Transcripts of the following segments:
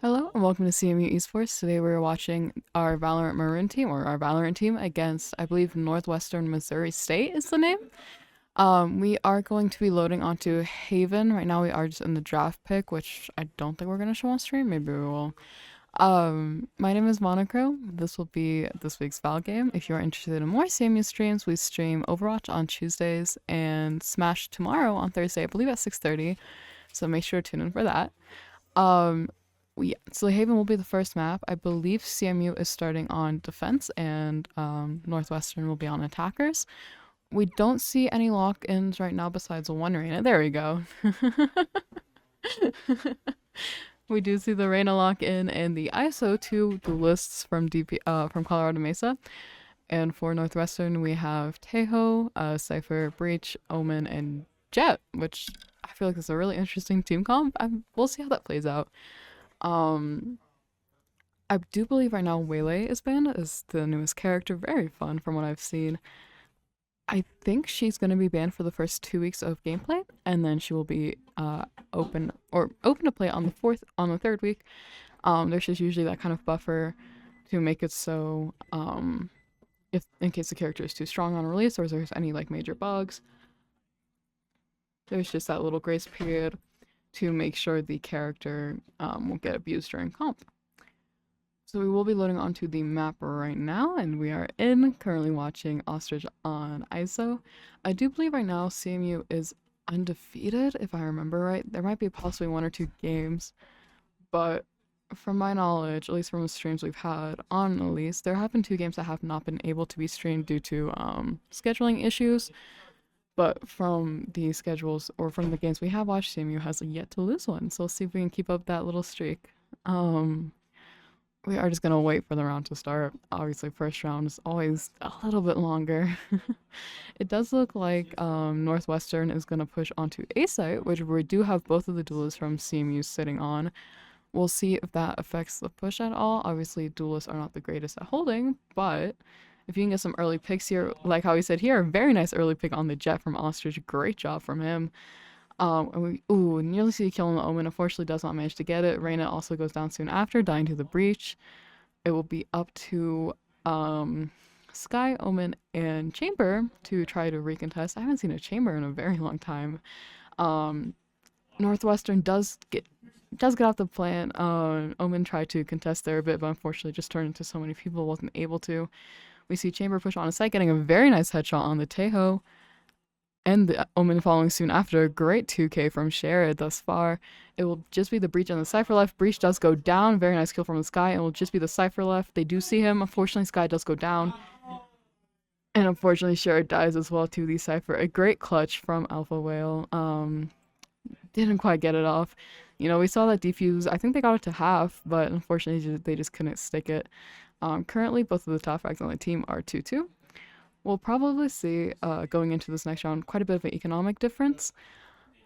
Hello and welcome to CMU Esports. Today we're watching our Valorant Maroon team, or our Valorant team, against, I believe, Northwestern Missouri State is the name. We are going to be loading onto Haven. Right now we are just in the draft pick, which I don't think we're going to show on stream. Maybe we will. My name is Monocro. This will be this week's Val game. If you're interested in more CMU streams, we stream Overwatch on Tuesdays and Smash tomorrow on Thursday, I believe at 6:30. So make sure to tune in for that. Um, so Haven will be the first map. I believe CMU is starting on defense and Northwestern will be on attackers. We don't see any lock-ins right now besides one Reyna. There we go. We do see the Reyna lock-in and the ISO, two duelists from from Colorado Mesa. And for Northwestern, we have Tejo, Cypher, Breach, Omen, and Jet, which I feel like is a really interesting team comp. We'll see how that plays out. Um, I do believe right now Waylay is banned as the newest character. Very fun from what I've seen. I think she's going to be banned for the first 2 weeks of gameplay, and then she will be open to play on the third week. There's just usually that kind of buffer to make it so if in case the character is too strong on release or if there's any like major bugs, there's just that little grace period to make sure the character won't get abused during comp. So we will be loading onto the map right now, and we are currently watching Ostrich on ISO. I do believe right now CMU is undefeated, if I remember right. There might be possibly one or two games, but from my knowledge, at least from the streams we've had on Elise, there have been two games that have not been able to be streamed due to scheduling issues. But from the schedules or from the games we have watched, CMU has yet to lose one. So we'll see if we can keep up that little streak. We are just gonna wait for the round to start. Obviously, first round is always a little bit longer. It does look like Northwestern is gonna push onto A site, which we do have both of the duelists from CMU sitting on. We'll see if that affects the push at all. Obviously, duelists are not the greatest at holding, but if you can get some early picks here, like how he said here, a very nice early pick on the Jet from Ostrich. Great job from him. And we nearly see a kill on the Omen. Unfortunately, does not manage to get it. Reyna also goes down soon after, dying to the breach. It will be up to Sky, Omen, and Chamber to try to recontest. I haven't seen a Chamber in a very long time. Northwestern does get off the plan. Omen tried to contest there a bit, but unfortunately just turned into so many people, wasn't able to. We see Chamber push on a site, getting a very nice headshot on the Tejo. And the Omen following soon after. Great 2k from Sherrod thus far. It will just be the Breach and the Cypher left. Breach does go down. Very nice kill from the Sky. It will just be the Cypher left. They do see him. Unfortunately, Sky does go down. And unfortunately, Sherrod dies as well to the Cypher. A great clutch from Alpha Whale. Didn't quite get it off. You know, we saw that defuse. I think they got it to half, but unfortunately, they just couldn't stick it. Currently, both of the top frags on the team are 2-2. We'll probably see, going into this next round, quite a bit of an economic difference.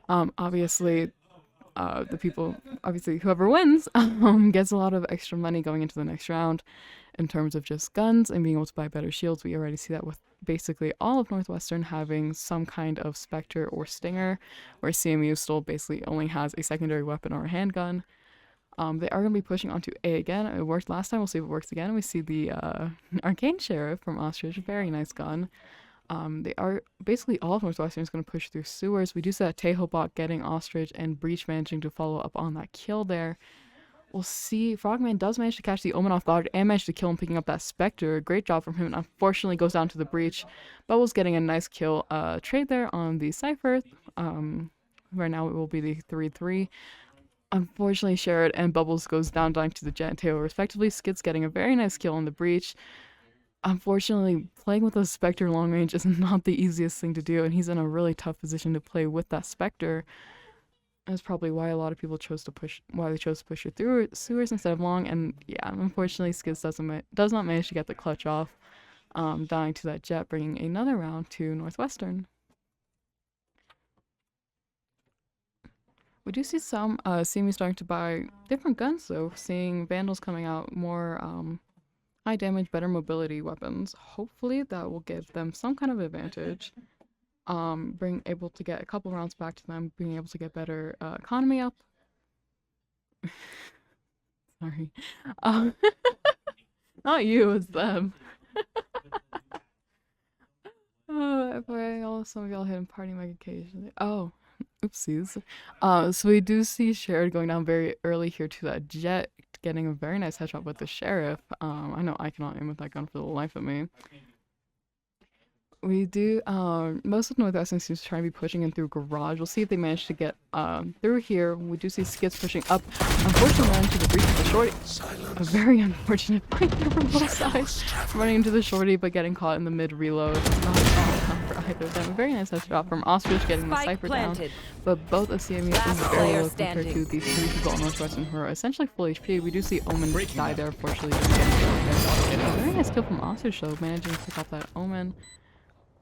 Obviously, whoever wins gets a lot of extra money going into the next round in terms of just guns and being able to buy better shields. We already see that with basically all of Northwestern having some kind of Spectre or Stinger, where CMU still basically only has a secondary weapon or a handgun. They are going to be pushing onto A again. It worked last time. We'll see if it works again. We see the Arcane Sheriff from Ostrich. Very nice gun. They are basically all of Northwestern is going to push through sewers. We do see that Tejo bot getting Ostrich and Breach managing to follow up on that kill there. We'll see. Frogman does manage to catch the Omen off guard and manage to kill him, picking up that Spectre. Great job from him. And unfortunately, goes down to the Breach. Bubbles getting a nice kill trade there on the Cypher. Right now, it will be the 3-3. Unfortunately, Sherrod and Bubbles goes down, dying to the Jet and Tail respectively. Skid's getting a very nice kill on the Breach. Unfortunately, playing with a Spectre long range is not the easiest thing to do, and he's in a really tough position to play with that Spectre. That's probably why a lot of people chose to push it through sewers instead of long. And yeah, unfortunately, Skids does not manage to get the clutch off, dying to that Jet, bringing another round to Northwestern. We do see some CMU starting to buy different guns though, seeing Vandals coming out, more high damage, better mobility weapons. Hopefully that will give them some kind of advantage. Being able to get a couple rounds back to them, being able to get better economy up. Sorry. Um, not you, it's them. But all some of y'all hitting party mic occasionally. Oh, oopsies. So we do see Shared going down very early here to that jet, getting a very nice headshot with the sheriff. I know I cannot aim with that gun for the life of me. We do, most of Northwestern seems to try to be pushing in through garage. We'll see if they manage to get, through here. We do see Skids pushing up. Unfortunately, running into the breach of the shorty. A very unfortunate fight here from both sides. Running into the shorty, but getting caught in the mid reload. Not for either of them. A very nice headshot from Ostrich getting the Cypher down. But both of CMU is very low compared to the 3 people on Northwestern who are essentially full HP. We do see Omen die there, unfortunately. A very nice kill from Ostrich though, managing to pick off that Omen.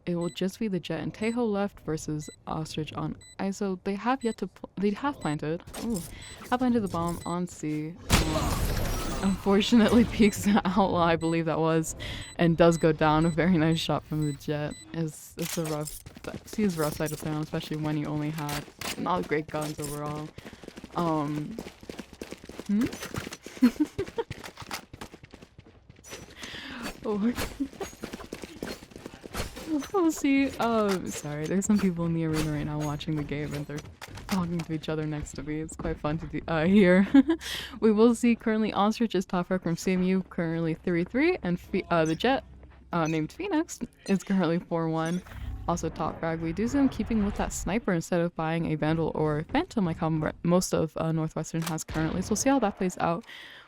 It will just be the Jet and Tejo left versus Ostrich on ISO. They have yet to they have planted. Ooh, have planted the bomb on C. Unfortunately, peeks the outlaw, I believe that was, and does go down. A very nice shot from the Jet. It's a rough. C is a rough side to play on, especially when you only had not great guns overall. Oh. We'll see. Sorry, there's some people in the arena right now watching the game and they're talking to each other next to me. It's quite fun to hear. We will see currently Ostrich is top frag from CMU, currently 3-3, and the Jet, named Phoenix, is currently 4-1. Also top frag. We do see them keeping with that sniper instead of buying a Vandal or Phantom like how most of Northwestern has currently. So we'll see how that plays out.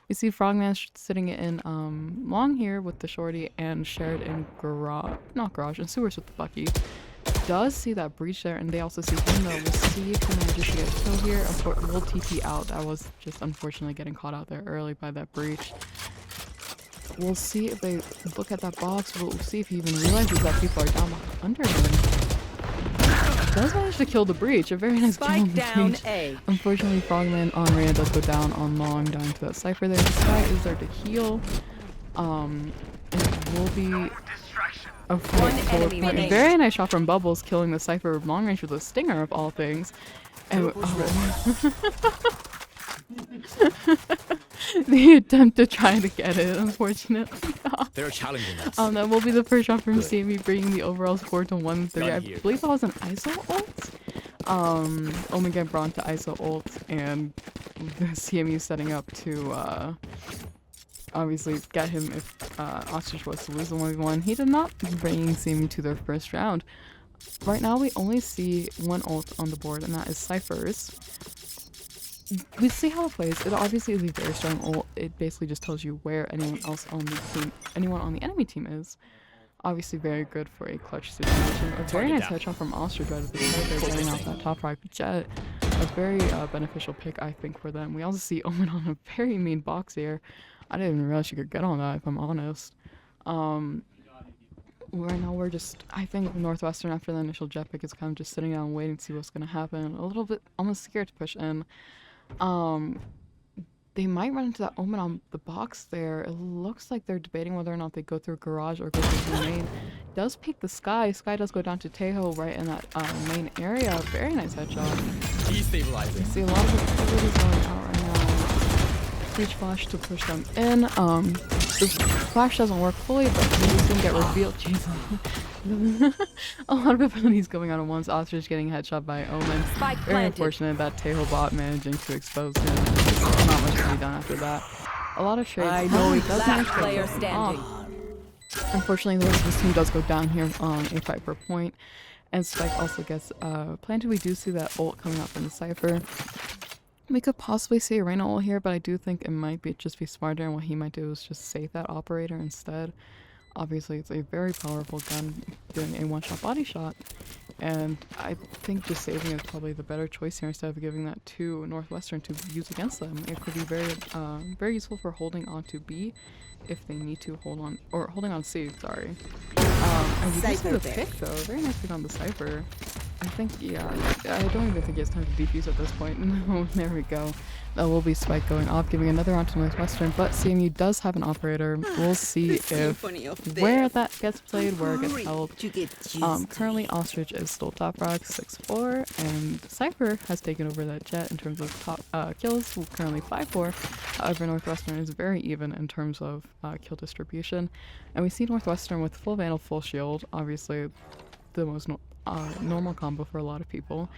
We see Frogman sitting in long here with the shorty and Shared in garage and sewers with the Bucky. Does see that breach there, and they also see him though. We'll see if he manages to get a kill here. We'll TP out. That was just unfortunately getting caught out there early by that breach. We'll see if they look at that box. We'll see if he even realizes that people are down under him. Does manage to kill the breach. A very nice kill on the breach. Unfortunately, Frogman on Reyna does go down on long, dying to that Cypher there. The Sky is there to heal. It will be a very nice shot from Bubbles, killing the Cypher long range with a stinger of all things. And the attempt to try to get it, unfortunately. They're challenging us. That will be the first shot from CMU, bringing the overall score to 1-3. I believe that was an ISO ult. Only get brought to ISO ult, and the CMU setting up to obviously get him if Ostrich was to lose the 1v1. He did not, bringing CMU to their first round. Right now, we only see one ult on the board, and that is Cypher's. We see how it plays. It obviously is a very strong ult. It basically just tells you where anyone on the enemy team is. Obviously very good for a clutch situation. A very nice headshot from Ostrich right at the start there, getting out that top right Jet. A very beneficial pick, I think, for them. We also see Omen on a very mean box here. I didn't even realize you could get on that, if I'm honest. Right now we're just, I think Northwestern after the initial Jet pick is kind of just sitting down waiting to see what's going to happen. A little bit almost scared to push in. They might run into that Omen on the box there. It looks like they're debating whether or not they go through garage or go through the main. Does peek the Sky. Sky does go down to Tejo right in that main area. Very nice headshot. Destabilizing. You see a lot of activities going out right now. Breach flash to push them in. The flash doesn't work fully, but he's gonna get revealed. Jesus. A lot of abilities going on at once. Ostrich getting headshot by Omen. Very unfortunate that Tejo bot managing to expose him. Not much to be done after that. A lot of trades. I know he does not player standing. Unfortunately, this team does go down here on a fight per point. And Spike also gets planted. We do see that ult coming out from the Cypher. We could possibly see a Reyna ult here, but I do think it might just be smarter, and what he might do is just save that operator instead. Obviously, it's a very powerful gun doing a one-shot body shot, and I think just saving is probably the better choice here instead of giving that to Northwestern to use against them. It could be very useful for holding on to B if they need to hold on, or holding on C, sorry. And we do see the pick though, very nice pick on the Cypher. I think, yeah, I don't even think he has time to defuse at this point. No, there we go. That will be Spike going off, giving another round to Northwestern, but CMU does have an operator. We'll see if where that gets played, where it gets held. Currently, Ostrich is still top rock, 6-4, and Cypher has taken over that jet in terms of top kills, currently 5-4. However, Northwestern is very even in terms of kill distribution, and we see Northwestern with full Vandal, full shield, obviously the most normal combo for a lot of people.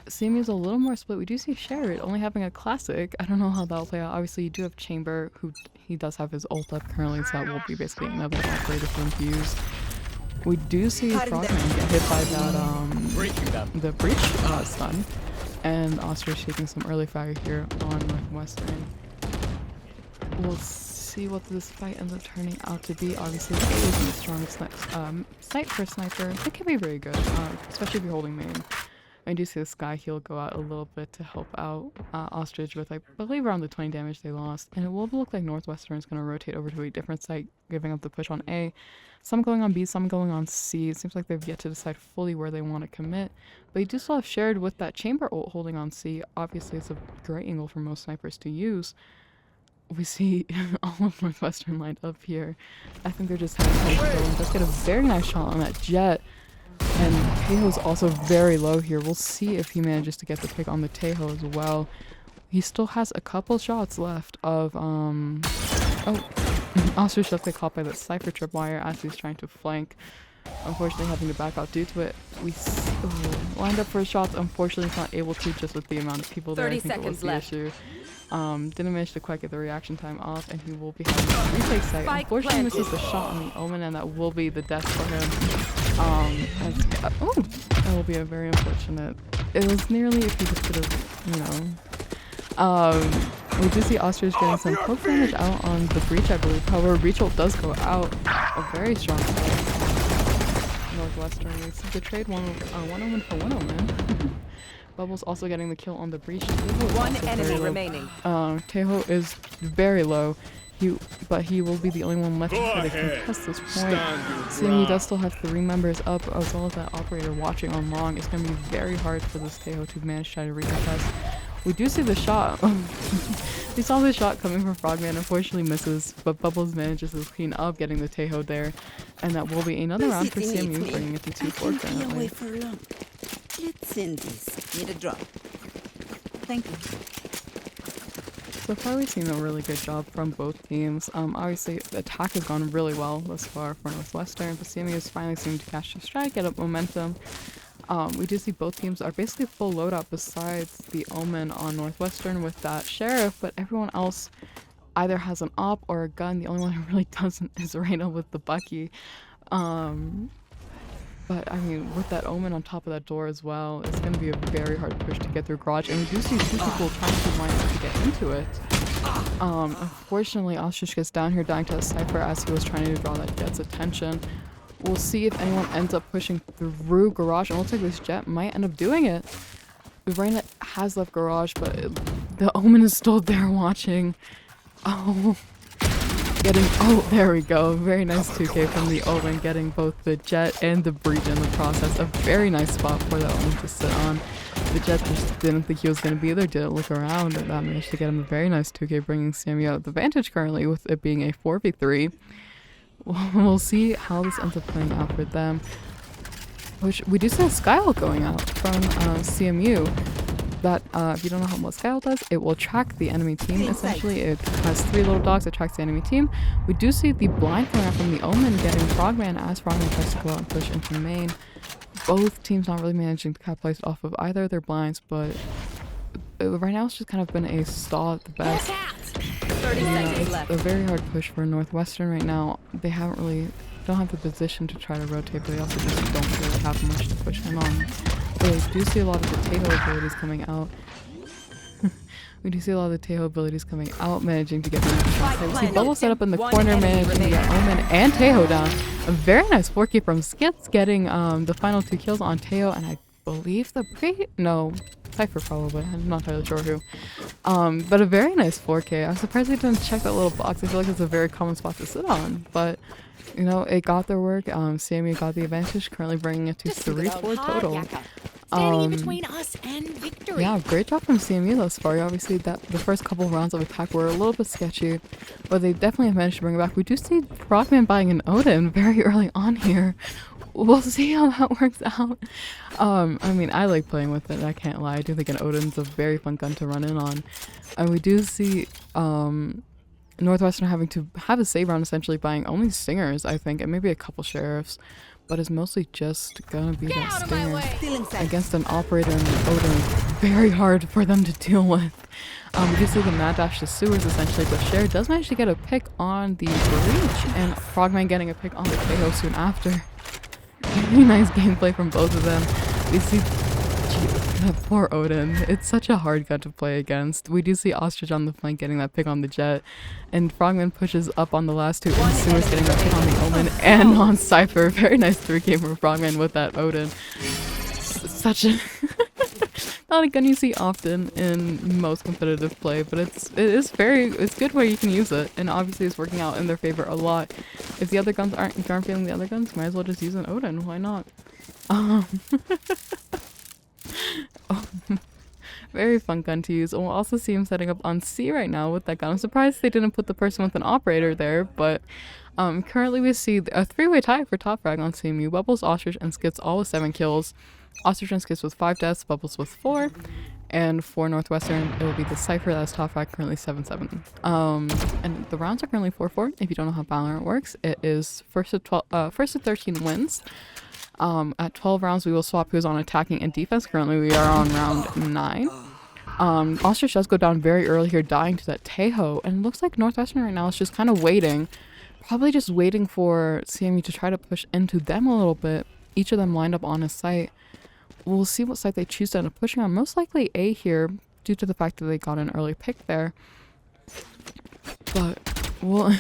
CMU is a little more split. We do see Sherrod only having a classic. I don't know how that'll play out. Obviously, you do have Chamber, who he does have his ult up currently, so that will be basically another operator for him to use. We do see Frogman get hit by that the breach stun, and Ostrich taking some early fire here on Northwestern. We'll see what this fight ends up turning out to be. Obviously, it isn't the strongest sight for a sniper. It can be very good, especially if you're holding main. I do see the Sky Heal go out a little bit to help out Ostrich with, I believe, around the 20 damage they lost. And it will look like Northwestern is going to rotate over to a different site, giving up the push on A. Some going on B, some going on C. It seems like they've yet to decide fully where they want to commit. But you do still have Sherrod with that Chamber ult holding on C. Obviously, it's a great angle for most snipers to use. We see all of Northwestern lined up here. I think they're just having fun going. Let's get a very nice shot on that jet. And Teho's also very low here. We'll see if he manages to get the pick on the Teho as well. He still has a couple shots left of, Ostrich does get caught by that Cypher tripwire as he's trying to flank. Unfortunately, having to back out due to it. We lined up for his shots. Unfortunately, he's not able to just with the amount of people there. 30 I think it was the seconds issue. Didn't manage to quite get the reaction time off, and he will be having a retake site. Unfortunately, misses the shot on the Omen, and that will be the death for him. That will be a very unfortunate. It was nearly if he just could have, we do see Ostrich getting some poke damage out on the breach, I believe. However, breach ult does go out. A very strong fight. Northwestern needs to trade one Omen for one Omen. Bubbles also getting the kill on the breach. One enemy remaining. Teho is very low. But he will be the only one left before they contest this point. CMU does still have 3 members up, as well as that operator watching on long. It's going to be very hard for this Teho to manage to try to recontest. We do see the shot. We saw the shot coming from Frogman, unfortunately misses, but Bubbles manages to clean up, getting the Teho there. And that will be another round for CMU, bringing it to 2-4 currently. Let's end this. Need a drop. Thank you. So far, we've seen a really good job from both teams. Obviously, the attack has gone really well thus far for Northwestern, but CMU is finally seeming to catch the stride, get up momentum. We do see both teams are basically full loadout besides the Omen on Northwestern with that Sheriff, but everyone else either has an op or a gun. The only one who really doesn't is Reyna with the Bucky. But, I mean, with that Omen on top of that door as well, it's going to be a very hard push to get through Garage. And we do see 2 people trying to line up to get into it. Unfortunately, Ostrich gets down here, dying to a Cypher as he was trying to draw that Jet's attention. We'll see if anyone ends up pushing through Garage. And it looks like this Jet might end up doing it. Reyna has left Garage, but the Omen is still there watching. There we go. Very nice 2k from the Omen, getting both the Jet and the breach in the process. A very nice spot for that Omen to sit on. The Jet just didn't think he was going to be there, didn't look around, and that managed to get him a very nice 2k, bringing CMU out the vantage currently with it being a 4v3. We'll see how this ends up playing out for them. Which we do see a Skyhook going out from CMU. That if you don't know what Skyhook does, it will track the enemy team. Essentially, it has 3 little dogs that tracks the enemy team. We do see the blind coming out from the Omen, getting Frogman as Frogman tries to go out and push into main. Both teams not really managing to capitalize off of either of their blinds, but right now it's just kind of been a stall at the best. 30 seconds left. It's a very hard push for Northwestern right now. They don't have the position to try to rotate, but they also just don't really have much to push in on. But we do see a lot of the Teho abilities coming out. Managing to get them. We see Bubble set up in the corner, managing to get Omen and Teho down. A very nice 4K from Skits, getting the final 2 kills on Teho, and I believe Cypher probably, I'm not entirely sure who. But a very nice 4K. I'm surprised they didn't check that little box. I feel like it's a very common spot to sit on, but it got their work. CMU got the advantage, currently bringing it to 3-4 total. Standing in between us and victory. Yeah, great job from CMU thus far. Obviously, that the first couple rounds of attack were a little bit sketchy, but they definitely have managed to bring it back. We do see Frogman buying an Odin very early on here. We'll see how that works out. I mean, I like playing with it, I can't lie. I do think an Odin's a very fun gun to run in on. And we do see Northwestern having to have a save round, essentially buying only Stingers, I think, and maybe a couple Sheriffs. But it's mostly just gonna be that Stinger against an Operator and an Odin. Very hard for them to deal with. We do see the Mad Dash to sewers essentially, but Cher does manage to get a pick on the Breach, and Frogman getting a pick on the KO soon after. Very nice gameplay from both of them. We see that poor Odin. It's such a hard gun to play against. We do see Ostrich on the flank getting that pick on the Jet, and Frogman pushes up on the last two, and Sewers getting that pick on the Omen and on Cypher. Very nice 3K from Frogman with that Odin. Such a not a gun you see often in most competitive play, but it's good where you can use it, and obviously it's working out in their favor a lot. If the other guns aren't feeling the other guns, might as well just use an Odin. Why not? Very fun gun to use, and we'll also see him setting up on C right now with that gun. I'm surprised they didn't put the person with an Operator there, but currently we see a 3-way tie for top frag on CMU. Bubbles, Ostrich, and Skits all with 7 kills. Ostrich and Skits with 5 deaths, Bubbles with 4, and for Northwestern it will be the Cypher that's top frag, currently 7-7. And the rounds are currently 4-4. If you don't know how Valorant works, it is first to 13 wins. At 12 rounds we will swap who's on attacking and defense. Currently we are on round 9. Ostrich does go down very early here, dying to that Tejo, and it looks like Northwestern right now is just kind of waiting, probably just waiting for CMU to try to push into them a little bit. Each of them lined up on a site. We'll see what site they choose to end up pushing on. Most likely A here, due to the fact that they got an early pick there. But we'll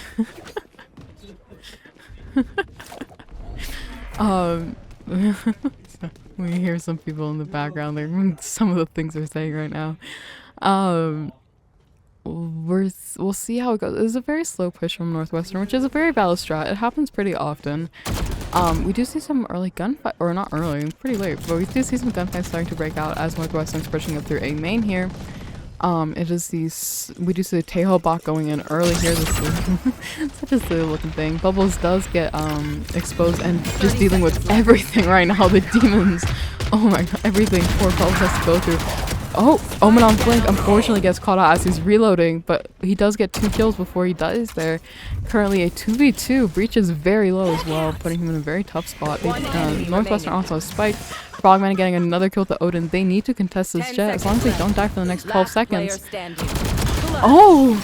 we hear some people in the background there. Some of the things they're saying right now. We'll see how it goes. It's a very slow push from Northwestern, which is a very valid strat. It happens pretty often. We do see some early gunfight, or not early, pretty late, but we do see some gunfights starting to break out as Northwestern's pushing up through A main here. We do see the Tejo bot going in early here. This is such a silly looking thing. Bubbles does get exposed and just dealing with everything right now. The demons, oh my god, everything poor Bubbles has to go through. Oh, Omen on flank unfortunately gets caught out as he's reloading, but he does get 2 kills before he dies there. Currently a 2v2. Breach is very low as well, putting him in a very tough spot. Northwestern also has spiked. Frogman getting another kill with the Odin. They need to contest this Jet as long as they don't die for the next 12 seconds. Oh!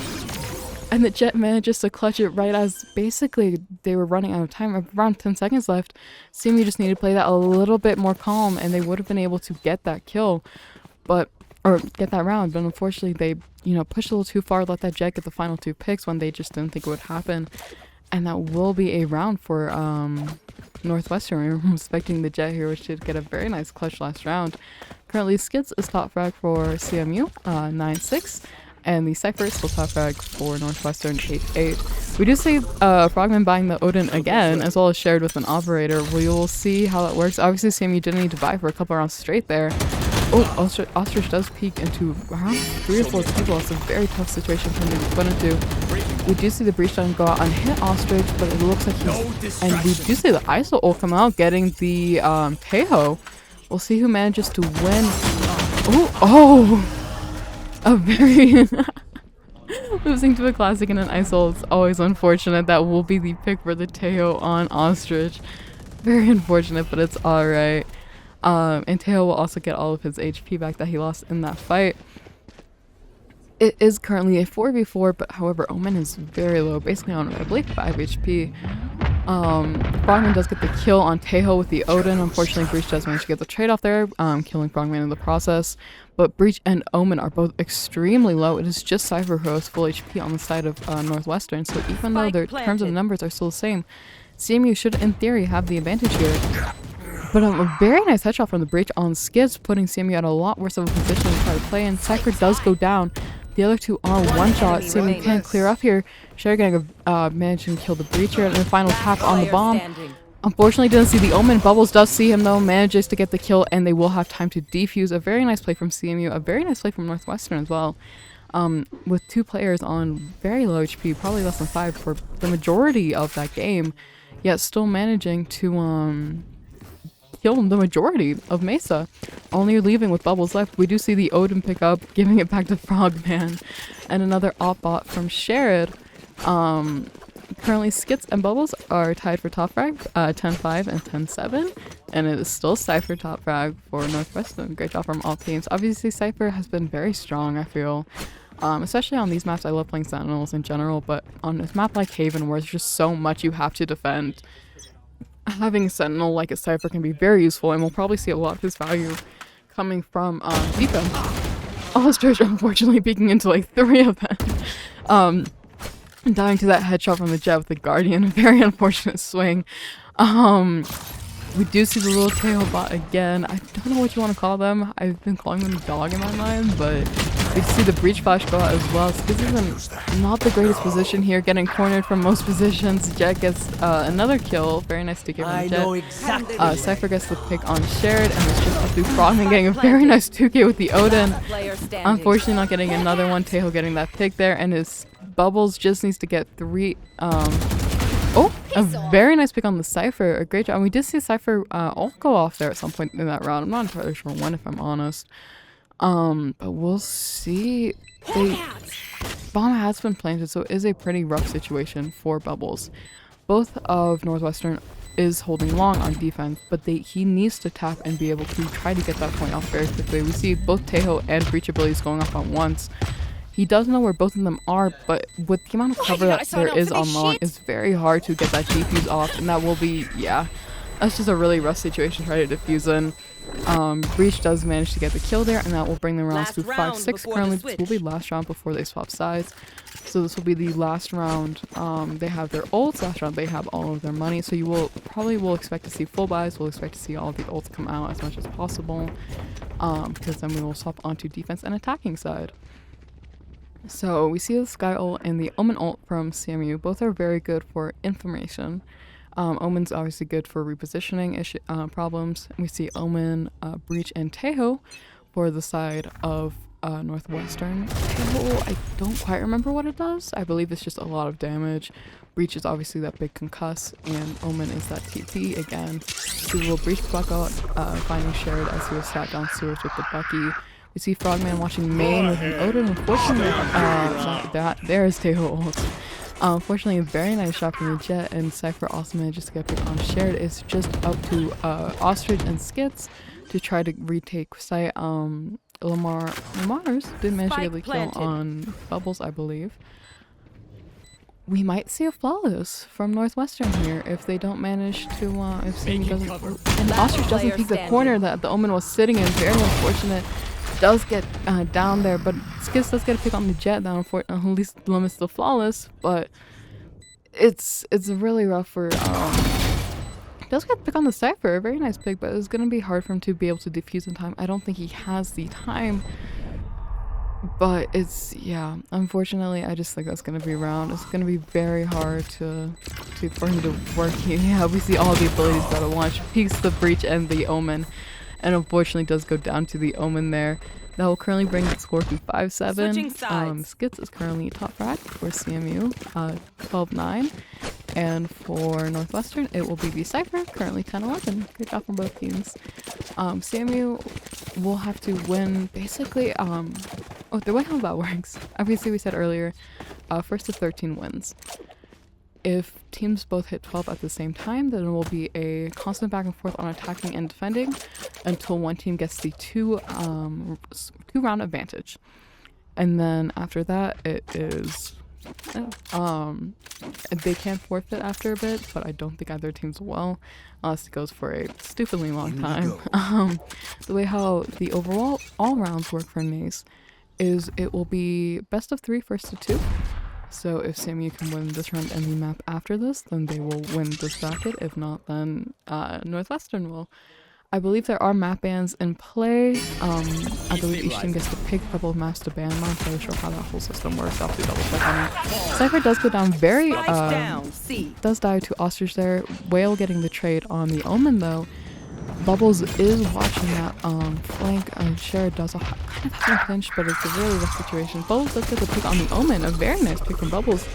And the Jet manages to clutch it right as basically they were running out of time. Around 10 seconds left. CMU just needed to play that a little bit more calm and they would have been able to get that kill. Or get that round, but unfortunately they, pushed a little too far, let that Jet get the final 2 picks when they just didn't think it would happen. And that will be a round for Northwestern. We're respecting the Jet here, which did get a very nice clutch last round. Currently Skits is top frag for CMU, 9-6, and the Cypher is still top frag for Northwestern, 8-8. We do see Frogman buying the Odin again, as well as shared with an Operator. We will see how that works. Obviously CMU didn't need to buy for a couple rounds straight there. Oh, Ostrich does peek into around 3 or 4 people. It's a very tough situation for him to be put into. We do see the Breach go out and hit Ostrich, but it looks like he's... And we do see the ISO ult come out, getting the Tejo. We'll see who manages to win. A very... Losing to a classic and an ISO ult is always unfortunate. That will be the pick for the Tejo on Ostrich. Very unfortunate, but it's alright. And Tejo will also get all of his HP back that he lost in that fight. It is currently a 4v4, but however, Omen is very low, basically on, I believe, 5 HP. Frogman does get the kill on Tejo with the Odin. Unfortunately, Breach does manage to get the trade-off there, killing Frogman in the process. But Breach and Omen are both extremely low. It is just Cypher who has full HP on the side of Northwestern, so even though their terms of numbers are still the same, CMU should, in theory, have the advantage here. But a very nice headshot from the Breach on Skids, putting CMU at a lot worse of a position to try to play in. Cypher does go down. The other 2 are one-shot. CMU can clear up here. Cher getting managing to kill the Breach here, and the final tap on the bomb. Unfortunately, didn't see the Omen. Bubbles does see him though, manages to get the kill, and they will have time to defuse. A very nice play from CMU, a very nice play from Northwestern as well. With 2 players on very low HP, probably less than 5 for the majority of that game, yet still managing to kill the majority of Mesa. Only leaving with Bubbles left. We do see the Odin pick up, giving it back to Frogman, and another op bot from Sherrod. Currently, Skits and Bubbles are tied for top frag, 10-5 and 10-7, and it is still Cypher top frag for Northwestern. Great job from all teams. Obviously, Cypher has been very strong, I feel. Especially on these maps. I love playing Sentinels in general, but on a map like Haven, where there's just so much you have to defend, having a Sentinel like a Cypher can be very useful, and we'll probably see a lot of his value coming from defense. Ostrich, unfortunately, peeking into like 3 of them. Dying to that headshot from the jet with the Guardian. A very unfortunate swing. We do see the little tail bot again. I don't know what you want to call them. I've been calling them dog in my mind, but we see the breach flash go out as well. So this is not the greatest position here, getting cornered from most positions. Jet gets another kill. Very nice to give him Jet. Exactly. Cypher gets the pick on Shared, and it's just up to Frogman getting a very nice 2K with the Odin. Unfortunately, not getting another one. Tejo getting that pick there, and his Bubbles just needs to get 3. Oh, a very nice pick on the Cypher. A great job. And we did see Cypher all go off there at some point in that round. I'm not entirely sure when, if I'm honest. But we'll see. Bomb has been planted, so it is a pretty rough situation for Bubbles. Both of Northwestern is holding long on defense, but he needs to tap and be able to try to get that point off very quickly. We see both Tejo and Breach abilities going off at once. He does know where both of them are, but with the amount of cover that there is on long, it's very hard to get that defuse off, and that will be, yeah, that's just a really rough situation to try to defuse in. Breach does manage to get the kill there, and that will bring the rounds to 5-6. Currently, this will be last round before they swap sides. So this will be the last round. They have their ults. Last round, they have all of their money. So you will probably expect to see full buys. We'll expect to see all of the ults come out as much as possible, because then we will swap onto defense and attacking side. So we see the Sky ult and the Omen ult from CMU. Both are very good for information. Omen's obviously good for repositioning problems. We see Omen, Breach, and Tejo for the side of Northwestern. Tejo, I don't quite remember what it does. I believe it's just a lot of damage. Breach is obviously that big concuss, and Omen is that TP again. So we'll Breach back out, finding Sherrod as he was sat down sewers with the Bucky. We see Frogman watching main with an Odin. Unfortunately, there's Tejo ult. Unfortunately, a very nice shot from the Jet, and Cypher also manages to get picked on. Shared is just up to Ostrich and Skits to try to retake site. Lamar's did manage to get the kill on Bubbles, I believe. We might see a flawless from Northwestern here if they don't manage to, if CMU doesn't, and Ostrich doesn't peek the corner that the Omen was sitting in. Very unfortunate. Does get down there, but Skits does get a pick on the Jet that at least limits the flawless, but it's really rough for does get a pick on the Cypher. A very nice pick, but it's gonna be hard for him to be able to defuse in time. I don't think he has the time, but it's, yeah, unfortunately I just think that's gonna be around. It's gonna be very hard for him to work. Yeah, we see all the abilities that at once. Peeks the Breach and the Omen, and unfortunately does go down to the Omen there. That will currently bring the score to 5-7. Skits is currently top frag for CMU, 12-9. And for Northwestern, it will be the Cypher, currently 10-11. Good job from both teams. CMU will have to win, basically, the way how that works, obviously we said earlier, first to 13 wins. If teams both hit 12 at the same time, then it will be a constant back and forth on attacking and defending until one team gets the two-round advantage. And then after that, it is... they can forfeit after a bit, but I don't think either teams will, unless it goes for a stupidly long time. The way how the overall all rounds work for NACE is it will be best of 3, first to 2. So if CMU can win this round and the map after this, then they will win this bracket. If not, then Northwestern will. I believe there are map bans in play. I believe each team gets to pick a couple of maps to ban. I'm not entirely sure how that whole system works. I'll have to double check on it. Cypher does go down very, does die to Ostrich there. Whale getting the trade on the Omen though. Bubbles is watching that flank. Sherrod does kind of have a pinch, but it's a really rough situation. Bubbles does get the pick on the Omen. A very nice pick from Bubbles.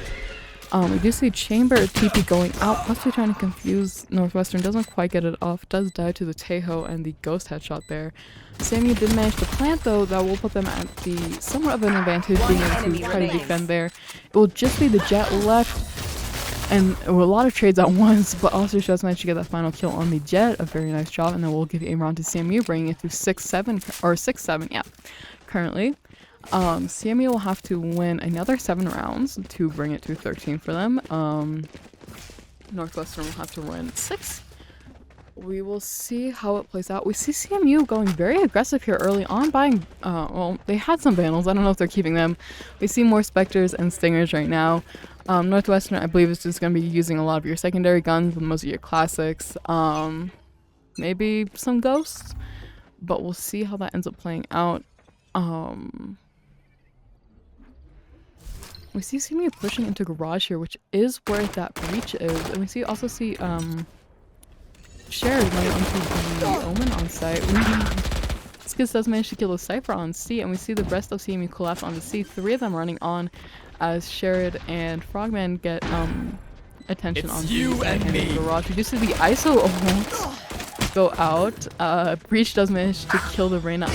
We do see Chamber TP going out, possibly trying to confuse Northwestern. Doesn't quite get it off. Does die to the Taeho and the Ghost headshot there. CMU did manage to plant though. That will put them at the somewhat of an advantage, being able to try to defend there. It will just be the Jet left. And a lot of trades at once, but also just managed to get that final kill on the Jet. A very nice job, and then we'll give a round to CMU, bringing it to 6-7, or 6-7, yeah, currently. CMU will have to win another 7 rounds to bring it to 13 for them. Northwestern will have to win 6. We will see how it plays out. We see CMU going very aggressive here early on, buying, well, they had some Vandals. I don't know if they're keeping them. We see more Spectres and Stingers right now. Northwestern, I believe, is just going to be using a lot of your secondary guns with most of your classics. Maybe some Ghosts, but we'll see how that ends up playing out. We see CMU pushing into Garage here, which is where that breach is. And we also see Sherrod running onto the Omen on site. Skis does manage to kill the Cypher on C, and we see the rest of CMU collapse onto C. 3 of them running on as Sherrod and Frogman get attention on you and me. Garage. We do see the ISO almost go out. Breach does manage to kill the Reyna.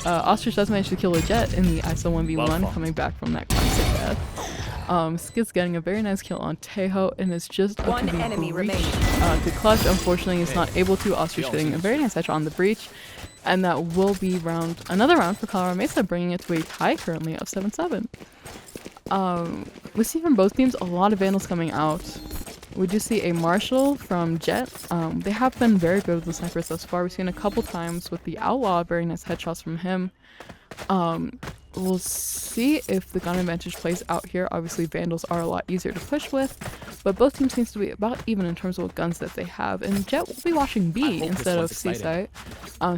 Ostrich does manage to kill the Jet in the ISO 1v1, coming back from that classic death. Skid's getting a very nice kill on Taeho, and it's just up to the Breach to clutch. Unfortunately, he's not able to. Ostrich getting a very nice headshot on the Breach, and that will be another round for Colorado Mesa, bringing it to a tie currently of 7-7. We see from both teams a lot of Vandals coming out. We do see a Marshall from Jet. They have been very good with the snipers thus far. We've seen a couple times with the Outlaw, very nice headshots from him. We'll see if the gun advantage plays out here. Obviously, Vandals are a lot easier to push with, but both teams seems to be about even in terms of what guns that they have. And Jet will be watching B instead of C site.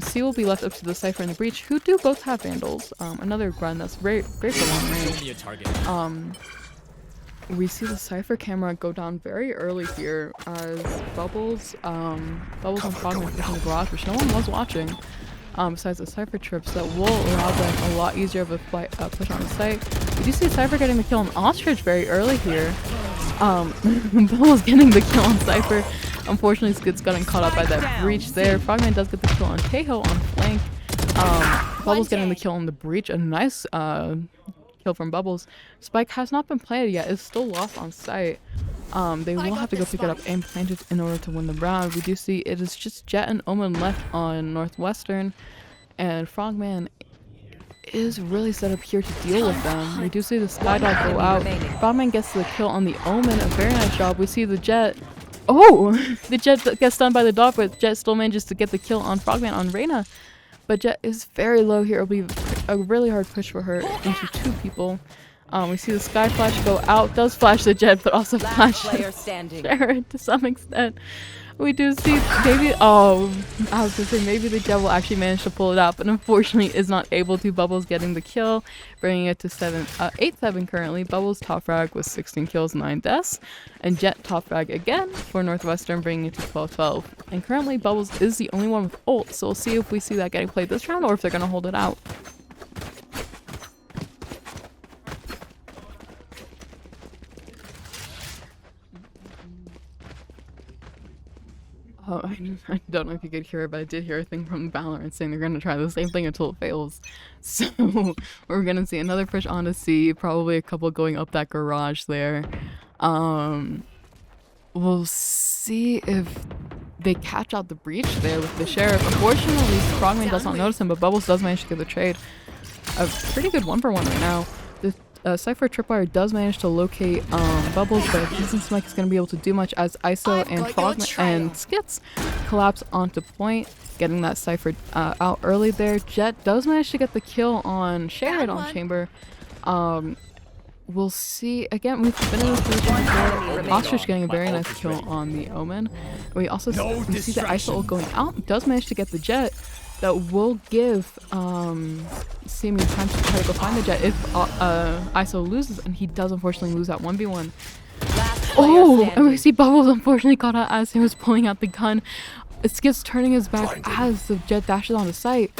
C will be left up to the Cypher and the Breach, who do both have Vandals. Another gun that's great for long range. We see the Cypher camera go down very early here as Bubbles and Frogman pushing the Garage, which no one was watching. Besides the Cypher trips that will allow them a lot easier of a push on the site. We do see Cypher getting the kill on Ostrich very early here. Bubbles getting the kill on Cypher. Unfortunately, Skid's getting caught up by that Breach there. Frogman does get the kill on Taeho on flank. Bubbles getting the kill on the Breach. A nice kill from Bubbles. Spike has not been planted yet. It's still lost on site. They will have to go pick it up and plant it in order to win the round. We do see it is just Jet and Omen left on Northwestern, and Frogman is really set up here to deal with them. We do see the Skydog go out. Frogman gets the kill on the Omen. A very nice job. We see the Jet. Oh! The Jet gets stunned by the dog, but Jet still manages to get the kill on Frogman on Reyna. But Jet is very low here. It'll be a really hard push for her into 2 people. We see the Sky Flash go out. Does flash the Jet, but also flash Sherrod to some extent. We do see maybe, I was gonna say maybe the Jet will actually manage to pull it out, but unfortunately is not able to. Bubbles getting the kill, bringing it to 8-7 currently. Bubbles top frag with 16 kills, 9 deaths, and Jet top frag again for Northwestern, bringing it to 12-12. And currently Bubbles is the only one with ult, so we'll see if we see that getting played this round or if they're gonna hold it out. I don't know if you could hear it, but I did hear a thing from Valorant saying they're going to try the same thing until it fails. So we're going to see another push on to C, probably a couple going up that Garage there. We'll see if they catch out the Breach there with the Sheriff. Unfortunately, Frogman does not notice him, but Bubbles does manage to get the trade. A pretty good 1-for-1 right now. Cypher Tripwire does manage to locate Bubbles, but it doesn't seem like he's going to be able to do much as ISO and Frogman and Skits collapse onto point, getting that Cypher out early there. Jet does manage to get the kill on Sherrod on Chamber. We'll see. Again, we've been in this position before. Ostrich getting a very nice kill on the Omen. We also we see the ISO ult going out. Does manage to get the Jet. That will give CMU time to try to go find the Jet if ISO loses, and he does unfortunately lose that 1v1. Oh, and we see Bubbles unfortunately caught out as he was pulling out the gun. Skips turning his back as the Jet dashes onto site.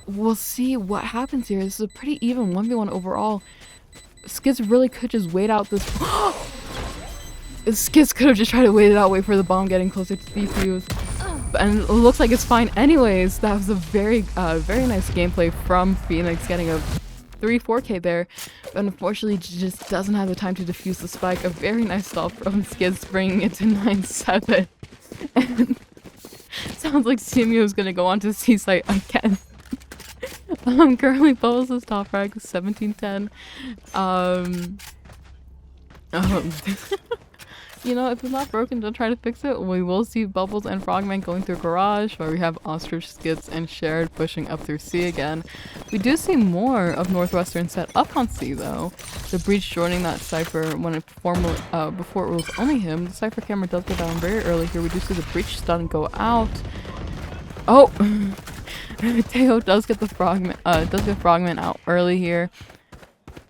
We'll see what happens here. This is a pretty even 1v1 overall. Skids really could just wait out this. Skids could have just tried to wait it out, wait for the bomb getting closer to defuse. And it looks like it's fine anyways. That was a very nice gameplay from Phoenix, getting a 3-4k there. But unfortunately, just doesn't have the time to defuse the spike. A very nice stall from Skids, bringing it to 9-7. And sounds like CMU is going to go on to C-site again. Currently Bubbles is top rank, 17-10. You know, if it's not broken, don't try to fix it. We will see Bubbles and Frogman going through Garage, where we have Ostrich, Skids, and Shared pushing up through C again. We do see more of Northwestern set up on C, though. The Breach joining that Cypher when it before it was only him. The Cypher camera does go down very early here. We do see the Breach stun go out. Oh! Teo does get the Frogman out early here.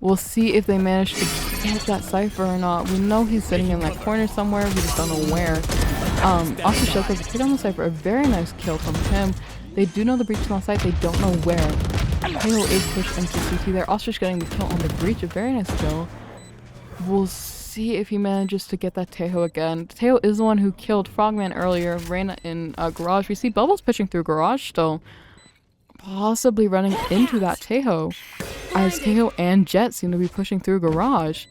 We'll see if they manage to get that Cypher or not. We know he's sitting in that corner somewhere. We just don't know where. Also shows us a pick on the Cypher. A very nice kill from him. They do know the Breach is on site. They don't know where. Teo is pushed into CT there. Ostrich getting the kill on the Breach. A very nice kill. We'll see if he manages to get that Teo again. Teo is the one who killed Frogman earlier. Reyna in Garage. We see Bubbles pushing through Garage still. Possibly running into that Teo, as Teo and Jet seem to be pushing through Garage.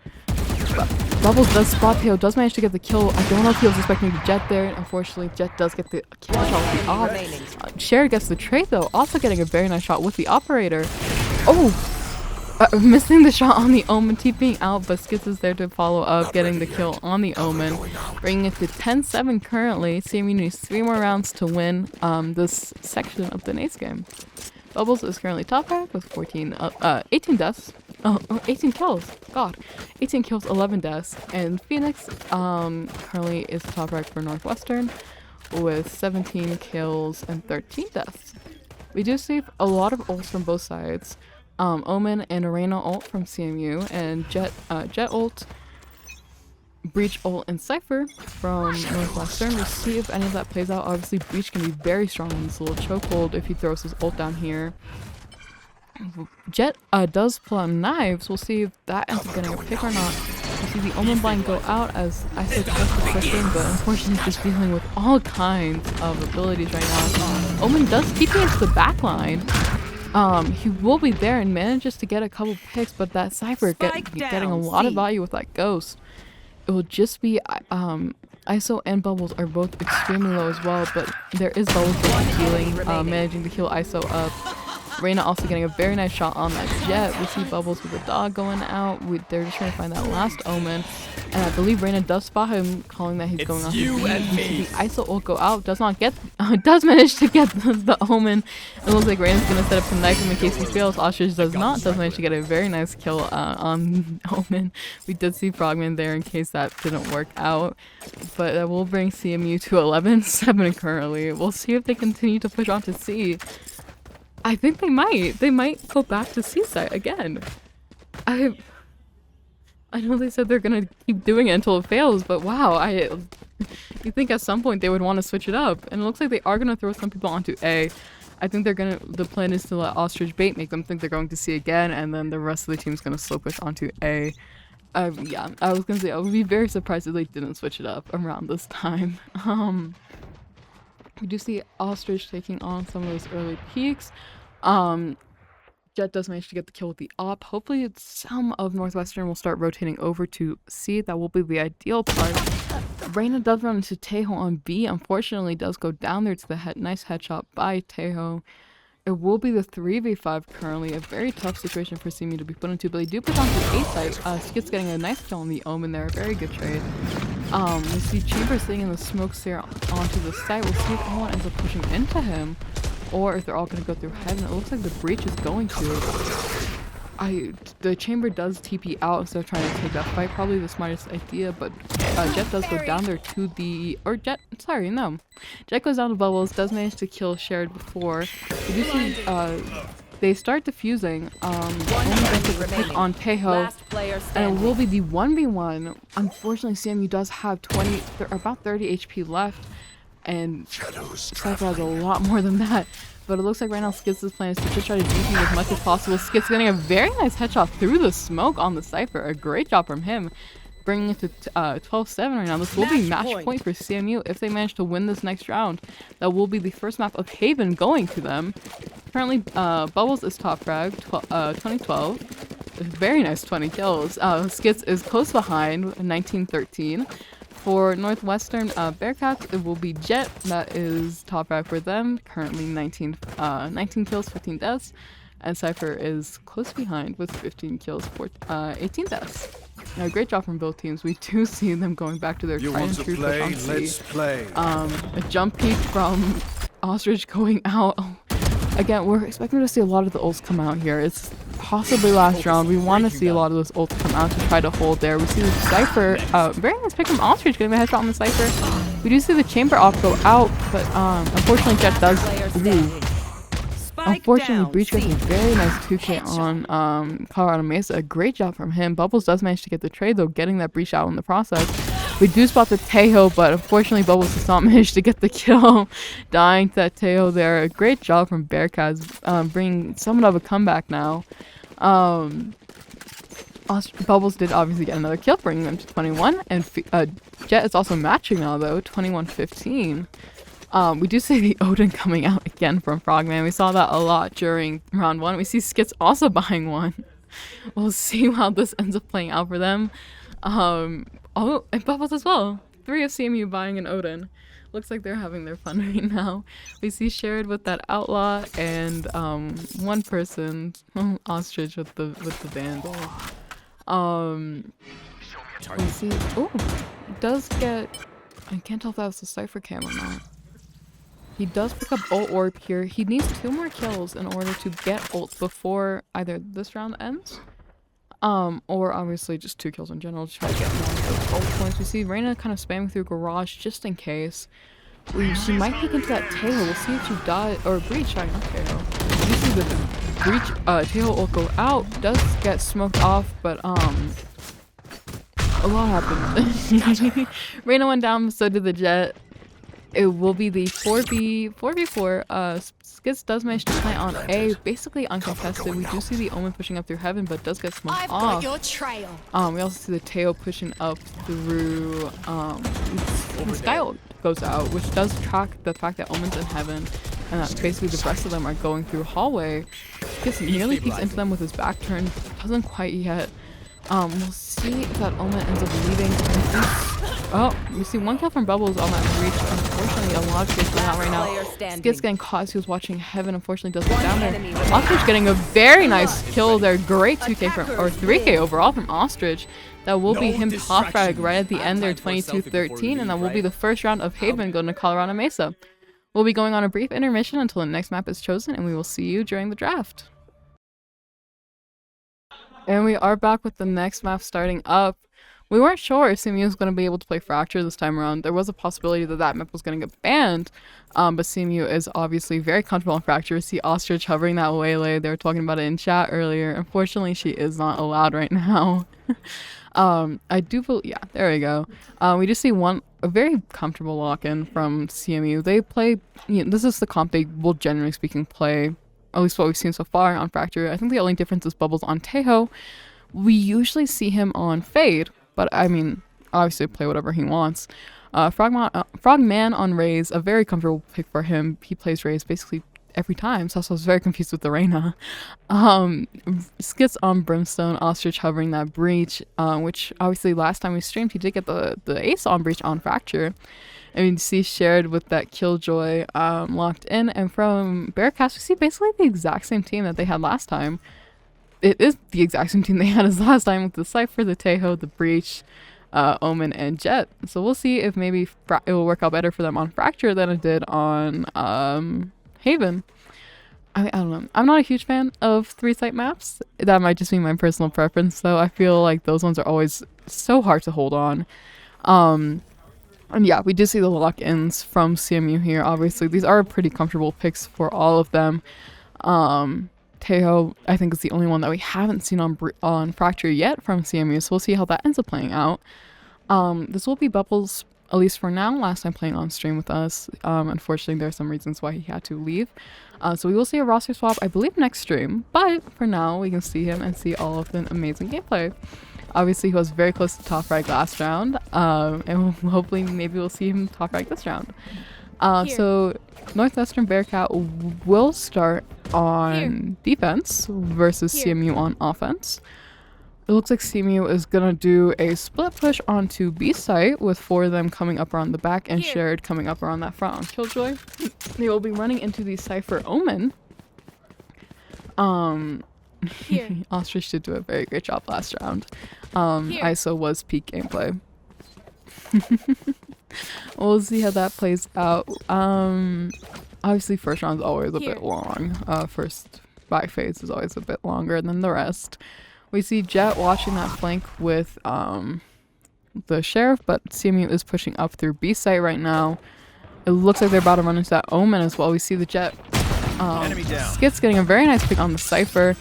Bubbles does spot Teo, does manage to get the kill. I don't know if he was expecting the Jet there. Unfortunately, Jet does get the kill shot with the op. Shared gets the trade though, also getting a very nice shot with the operator. Oh! Missing the shot on the Omen, TPing out, but Skids is there to follow up, getting the kill on the Omen, bringing it to 10-7 currently. CMU needs 3 more rounds to win this section of the NACE game. Bubbles is currently top rank with 18 deaths. Oh, 18 kills. God. 18 kills, 11 deaths. And Phoenix currently is top rank for Northwestern with 17 kills and 13 deaths. We do see a lot of ults from both sides. Omen and Arena ult from CMU, and Jet ult, Breach ult, and Cypher from Northwestern. We'll see if any of that plays out. Obviously, Breach can be very strong in this little chokehold if he throws his ult down here. Jet does pull out knives. We'll see if that ends up getting a pick or not. We see the Omen blind go out as I said just the pushing, but unfortunately just dealing with all kinds of abilities right now. Omen does TP into the backline. He will be there and manages to get a couple picks, but that Cypher getting a lot of value with that Ghost. It will just be ISO and Bubbles are both extremely low as well, but there is Bubbles healing, managing to heal ISO up. Reyna also getting a very nice shot on that Jet. We see Bubbles with the dog going out. They're just trying to find that last Omen. And I believe Reyna does spot him, calling that he's going on to B. The ISO ult go out. Does manage to get the Omen. It looks like Reyna's going to set up to knife him in case he fails. Ostrich does not. Does manage to get a very nice kill on Omen. We did see Frogman there in case that didn't work out. But that will bring CMU to 11-7 currently. We'll see if they continue to push on to C. I think they might. They might go back to C-site again. I know they said they're gonna keep doing it until it fails, but wow, you think at some point they would want to switch it up, and it looks like they are gonna throw some people onto A. I think the plan is to let Ostrich bait, make them think they're going to C again, and then the rest of the team's gonna slow push onto A. Yeah, I was gonna say I would be very surprised if they didn't switch it up around this time. We do see Ostrich taking on some of those early peaks. Jet does manage to get the kill with the op. Hopefully some of Northwestern will start rotating over to C. That will be the ideal part. Reyna does run into Tejo on B. Unfortunately does go down there to the head. Nice headshot by Tejo. It will be the 3v5 currently. A very tough situation for CMU to be put into, but they do put on to A site. Skid's getting a nice kill on the Omen there. Very good trade. We see Chamber sitting in the smoke sphere onto the site. We'll see if anyone ends up pushing into him, or if they're all going to go through heaven. It looks like the Breach is going to. the chamber does TP out instead of trying to take that fight. Probably the smartest idea, but Jet does go down there to the Jet goes down to Bubbles. Does manage to kill Shared before. We do see they start defusing. Only gets a pick on Tejo, and it will be the 1v1. Unfortunately, CMU does have about 30 HP left, and Cypher has a lot more than that. But it looks like right now Skits' plan is to just try to DP as much as possible. Skits getting a very nice headshot through the smoke on the Cypher. A great job from him, bringing it to 12-7 right now. This will be match point for CMU if they manage to win this next round. That will be the first map of Haven going to them. Currently, Bubbles is top frag, 2012. Very nice 20 kills. Skits is close behind, 19-13. For Northwestern Bearcats, it will be Jet that is top frag for them. Currently 19 kills, 15 deaths. And Cypher is close behind with 15 kills, 18 deaths. Now, great job from both teams. We do see them going back to their tried and true push on C. Let's play. A jump peek from Ostrich going out. Again, we're expecting to see a lot of the ults come out here. It's possibly last round. We want to see a lot of those ults come out to try to hold there. We see the Cypher, very nice pick from Ostrich, getting a headshot on the Cypher. We do see the chamber off go out, but unfortunately Jet does lose. Unfortunately, Breach gets a very nice 2k on Colorado Mesa. A great job from him. Bubbles does manage to get the trade, though, getting that Breach out in the process. We do spot the Tejo, but unfortunately Bubbles does not manage to get the kill, dying to that Tejo there. A great job from Bearcats, bringing somewhat of a comeback now. Bubbles did obviously get another kill, bringing them to 21, and Jet is also matching now, though, 21-15. We do see the Odin coming out again from Frogman. We saw that a lot during round 1. We see Skits also buying one. We'll see how this ends up playing out for them. Oh, and Bubbles as well. 3 of CMU buying an Odin. Looks like they're having their fun right now. We see Shared with that Outlaw and one person, Ostrich with the Vandal. We see. Oh, does get. I can't tell if that was the Cypher cam or not. He does pick up ult orb here. He needs 2 more kills in order to get ults before either this round ends, or obviously just 2 kills in general to try to get more of those ult points. We see Reyna kind of spamming through Garage just in case. She might pick into that Tejo. We'll see if she dies, or Breach, sorry, not Tejo. We see the Breach, Tejo ult go out, does get smoked off, but a lot happened. Reyna went down, so did the Jet. It will be the 4v4. Skits does manage to plant on A, basically uncontested. We do see the Omen pushing up through Heaven, but does get smoked off. Your trail. We also see the Tejo pushing up through the Sky ult goes out, which does track the fact that Omen's in Heaven, and that basically the rest of them are going through hallway. Skits nearly peeks into them with his back turned, doesn't quite yet. We'll see if that Omen ends up leaving. Oh, we see 1 kill from Bubbles on that Breach. Unfortunately, a lot of kills going out right now. Skits getting caught as he was watching Heaven. Unfortunately, does go down there. Ostrich getting a very nice kill there. Great 2k or 3k overall from Ostrich. That will be him top frag right at the end there, 22-13, and that will be the first round of Haven going to Colorado Mesa. We'll be going on a brief intermission until the next map is chosen, and we will see you during the draft. And we are back with the next map starting up. We weren't sure if CMU was going to be able to play Fracture this time around. There was a possibility that that map was going to get banned, but CMU is obviously very comfortable on Fracture. See Ostrich hovering that waylay. They were talking about it in chat earlier. Unfortunately, she is not allowed right now. I do believe, yeah, there we go. We just see a very comfortable lock-in from CMU. They play, this is the comp they will, generally speaking, play, at least what we've seen so far on Fracture. I think the only difference is Bubbles on Tejo. We usually see him on Fade, but I mean, obviously play whatever he wants. Frogman on Raze, a very comfortable pick for him. He plays Raze basically every time, so I was very confused with the Reyna. Skits on Brimstone, Ostrich hovering that Breach, which obviously last time we streamed, he did get the ace on Breach on Fracture. And you see Shared with that Killjoy locked in. And from Bearcats, we see basically the exact same team that they had last time. It is the exact same team they had as last time, with the Cypher, the Tejo, the Breach, Omen, and Jet. So we'll see if maybe it will work out better for them on Fracture than it did on Haven. I don't know. I'm not a huge fan of 3-site maps. That might just be my personal preference, though. I feel like those ones are always so hard to hold on. And yeah, we do see the lock-ins from CMU here. Obviously, these are pretty comfortable picks for all of them. Tejo, I think, is the only one that we haven't seen on Fracture yet from CMU, so we'll see how that ends up playing out. This will be Bubbles, at least for now. Last time playing on stream with us. Unfortunately, there are some reasons why he had to leave. So we will see a roster swap, I believe, next stream. But for now, we can see him and see all of the amazing gameplay. Obviously, he was very close to top frag last round. And hopefully, maybe we'll see him top frag this round. So Northwestern Bearcat will start on defense versus CMU on offense. It looks like CMU is going to do a split push onto B site with 4 of them coming up around the back and Shared coming up around that front on Killjoy. They will be running into the Cypher Omen. Ostrich did do a very great job last round. ISO was peak gameplay. We'll see how that plays out. Obviously first round's always a bit long. First buy phase is always a bit longer than the rest. We see Jet watching that flank with the Sheriff, but CMU is pushing up through B site right now. It looks like they're about to run into that Omen as well. We see the Jet Skits getting a very nice pick on the Cypher.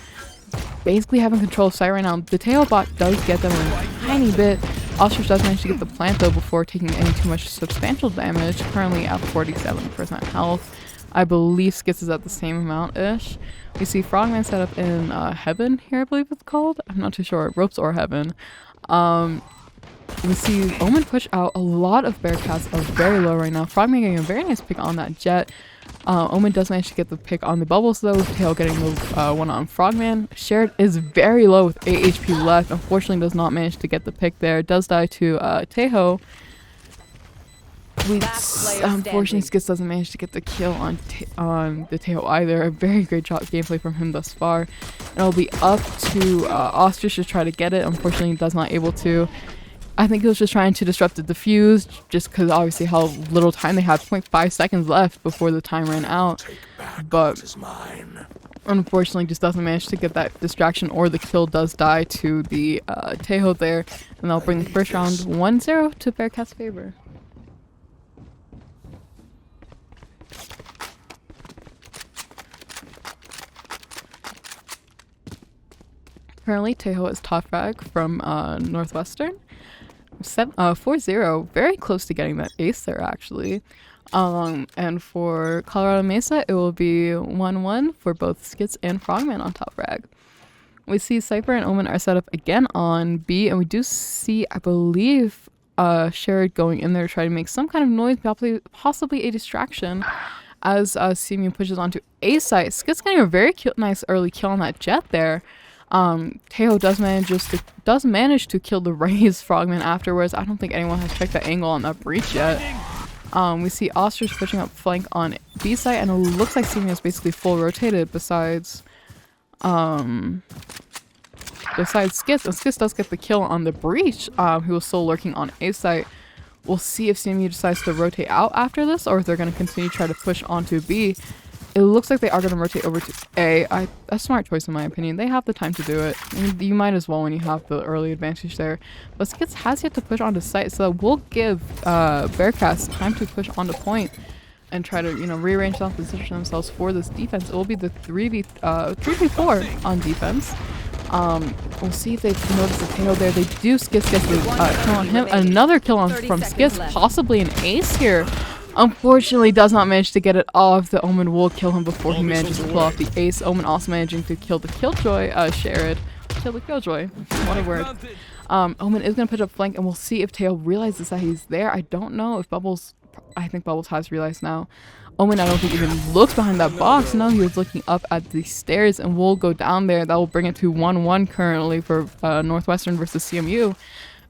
Basically having control of site right now. The tail bot does get them a tiny bit. Ostrich does manage to get the plant though before taking any too much substantial damage. Currently at 47% health. I believe Skits is at the same amount-ish. We see Frogman set up in Heaven here, I believe it's called. I'm not too sure. Ropes or Heaven. We see Omen push out. A lot of Bearcats are very low right now. Frogman getting a very nice pick on that Jet. Omen does manage to get the pick on the Bubbles though, with Tail getting the one on Frogman. Shared is very low with 8 HP left. Unfortunately does not manage to get the pick there. Does die to Tejo. Unfortunately, Skits doesn't manage to get the kill on the Tejo either. A very great job gameplay from him thus far. And it'll be up to Ostrich to try to get it. Unfortunately, does not able to. I think he was just trying to disrupt the defuse, just because obviously how little time they had, 0.5 seconds left before the time ran out. But unfortunately just doesn't manage to get that distraction, or the kill does die to the Tejo there. And that'll bring the first round 1-0 to Bearcat's favor. Currently, Tejo is top frag from Northwestern. 4-0, very close to getting that ace there actually. And for Colorado Mesa, it will be 1-1 for both Skits and Frogman on top frag. We see Cypher and Omen are set up again on B, and we do see, I believe, Sherrod going in there to try to make some kind of noise, possibly a distraction, as CMU pushes onto A site. Skits getting a very nice early kill on that Jet there. Tejo does manage to kill the Raze Frogman afterwards. I don't think anyone has checked the angle on that breach yet. We see Ostrich pushing up flank on B site, and it looks like CMU is basically full rotated besides Skits. And Skits does get the kill on the breach, who was still lurking on A site. We'll see if CMU decides to rotate out after this, or if they're going to continue to try to push onto B. It looks like they are going to rotate over to A. A smart choice in my opinion. They have the time to do it. I mean, you might as well when you have the early advantage there. But Skits has yet to push onto site, so we'll give Bearcats time to push onto point and try to, rearrange and position themselves for this defense. It will be the 3v4 on defense. We'll see if they notice the tail there. They do. Skits gets the kill on him. Another kill from Skits, possibly an ace here. Unfortunately, does not manage to get it off. The Omen will kill him before he manages to pull off the ace. Omen also managing to kill the Killjoy. Sherrod. Kill the Killjoy. What a word. Omen is going to push up flank, and we'll see if Tail realizes that he's there. I don't know if Bubbles... I think Bubbles has realized now. Omen, I don't think, even looks behind that box. No, he was looking up at the stairs, and we'll go down there. That will bring it to 1-1 currently for Northwestern versus CMU.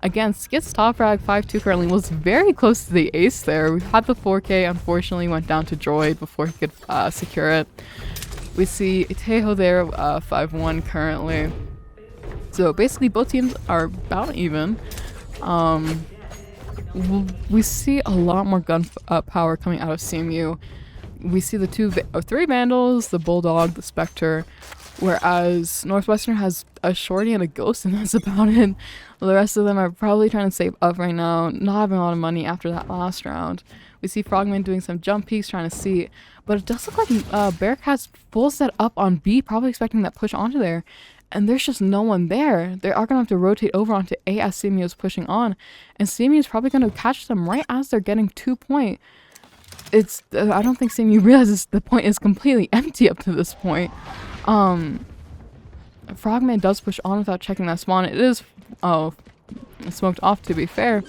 Again, Skits top frag 5-2 currently was very close to the ace there. We had the 4K, unfortunately went down to Droid before he could secure it. We see Tejo there 5-1 currently. So basically both teams are about even. We see a lot more gun power coming out of CMU. we see the three Vandals, the Bulldog, the Spectre, whereas Northwestern has a Shorty and a Ghost, and that's about it. The rest of them are probably trying to save up right now, not having a lot of money after that last round. We see Frogman doing some jump peeks, trying to see, but it does look like Bearcats full set up on B, probably expecting that push onto there, and there's just no one there. They are going to have to rotate over onto A as CMU is pushing on, and CMU is probably going to catch them right as they're getting 2 point. I don't think CMU realizes the point is completely empty up to this point. Frogman does push on without checking that spawn. It is smoked off, to be fair.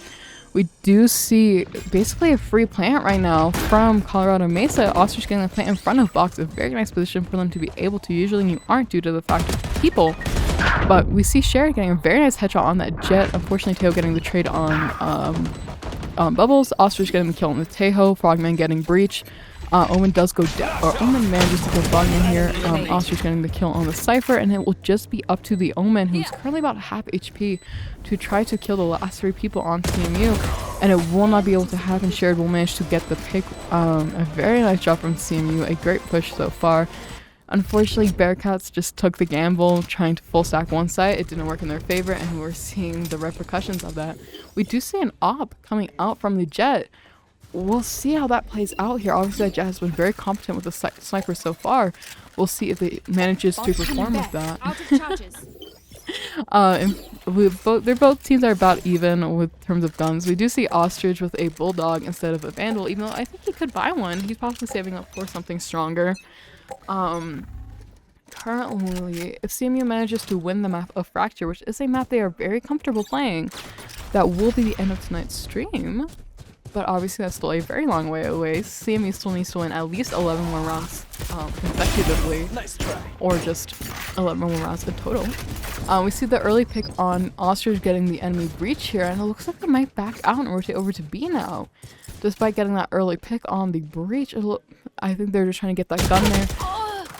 We do see basically a free plant right now from Colorado Mesa. Ostrich getting the plant in front of Box, a very nice position for them to be able to. Usually you aren't due to the fact of people. But we see Sherry getting a very nice headshot on that Jet. Unfortunately, Teo getting the trade on Bubbles. Ostrich getting the kill on the Tejo. Frogman getting Breach. Omen does go down, or Omen manages to kill Frogman here. Ostrich getting the kill on the Cypher, and it will just be up to the Omen, who's currently about half HP, to try to kill the last 3 people on CMU, and it will not be able to happen. Shared will manage to get the pick. A very nice job from CMU, a great push so far. Unfortunately, Bearcats just took the gamble trying to full stack one side. It didn't work in their favor, and we're seeing the repercussions of that. We do see an op coming out from the Jet. We'll see how that plays out here. Obviously, that Jet has been very competent with the sniper so far. We'll see if it manages to perform with that. Both teams are about even with terms of guns. We do see Ostrich with a Bulldog instead of a Vandal, even though I think he could buy one. He's possibly saving up for something stronger. Currently, if CMU manages to win the map of Fracture, which is a map they are very comfortable playing, that will be the end of tonight's stream. But obviously that's still a very long way away. CMU still needs to win at least 11 more rounds consecutively. Nice try. Or just 11 more rounds in total. We see the early pick on Ostrich getting the enemy Breach here, and it looks like they might back out and rotate over to B now. Despite getting that early pick on the Breach, I think they're just trying to get that gun there.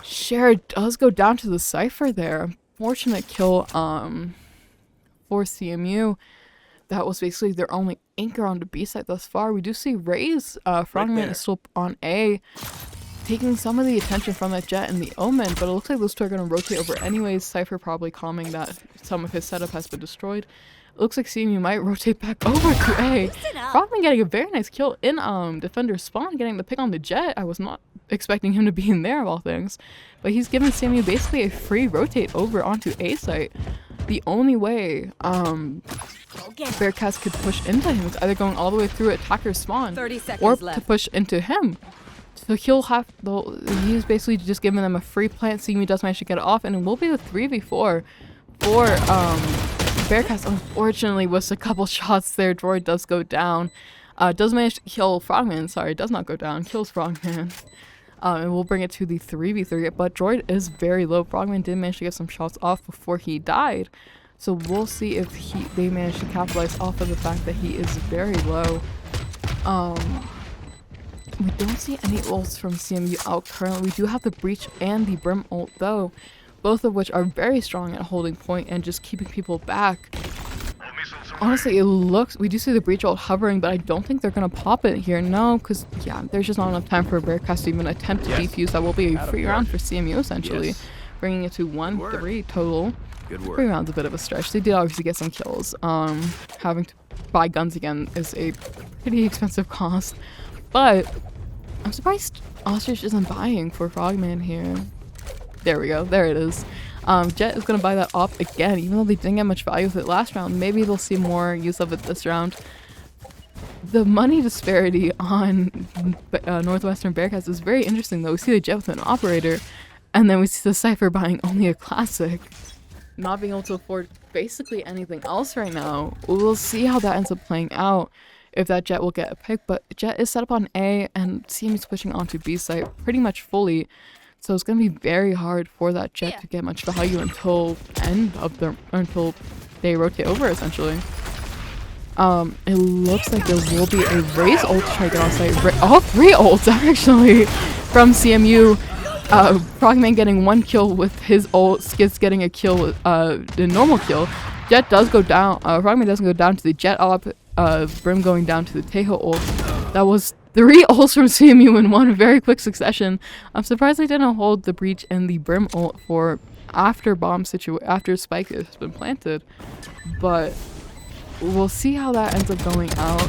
Cher does go down to the Cypher there. Fortunate kill for CMU. That was basically their only anchor on the B side thus far. We do see Ray's Frogman is still on A, taking some of the attention from that Jet and the Omen, but it looks like those two are going to rotate over anyways. Cypher probably calming that some of his setup has been destroyed. It looks like CMU might rotate back over to A. Frogman getting a very nice kill in Defender spawn, getting the pick on the Jet. I was not expecting him to be in there of all things, but he's giving CMU basically a free rotate over onto A site. The only way Bearcats could push into him is either going all the way through attacker's spawn or to push into him. So he's basically just giving them a free plant. CMU does manage to get it off, and it will be the 3v4 for Bearcats. Unfortunately, with a couple shots there, Droid does go down. Does manage to kill Frogman. Sorry, does not go down. Kills Frogman. And we'll bring it to the 3v3, but Droid is very low. Frogman did manage to get some shots off before he died, so we'll see if they manage to capitalize off of the fact that he is very low. We don't see any ults from CMU out currently. We do have the Breach and the Brim ult though, both of which are very strong at holding point and just keeping people back. Honestly, we do see the Breach ult hovering, but I don't think they're going to pop it here. No, because, yeah, there's just not enough time for Bearcats to even attempt to defuse. That will be a free round for CMU, essentially. Bringing it to 1-3 total. Good work. 3 rounds a bit of a stretch. They did obviously get some kills. Having to buy guns again is a pretty expensive cost. But I'm surprised Ostrich isn't buying for Frogman here. There we go. There it is. Jet is going to buy that op again, even though they didn't get much value with it last round. Maybe they'll see more use of it this round. The money disparity on Northwestern Bearcats is very interesting, though. We see the Jet with an operator, and then we see the Cypher buying only a classic. Not being able to afford basically anything else right now. We'll see how that ends up playing out, if that Jet will get a pick. But Jet is set up on A, and CMU's pushing onto B site pretty much fully. So it's going to be very hard for that Jet to get much value until they rotate over, essentially. It looks like there will be a Raze ult to try to get on site. All 3 ults, actually, from CMU. Frogman getting 1 kill with his ult, Skids getting a kill with the normal kill. Jet does go down. Frogman doesn't go down to the Jet op. Brim going down to the Tejo ult. That was 3 ults from CMU in one very quick succession. I'm surprised they didn't hold the breach and the brim ult for after after spike has been planted, but we'll see how that ends up going out.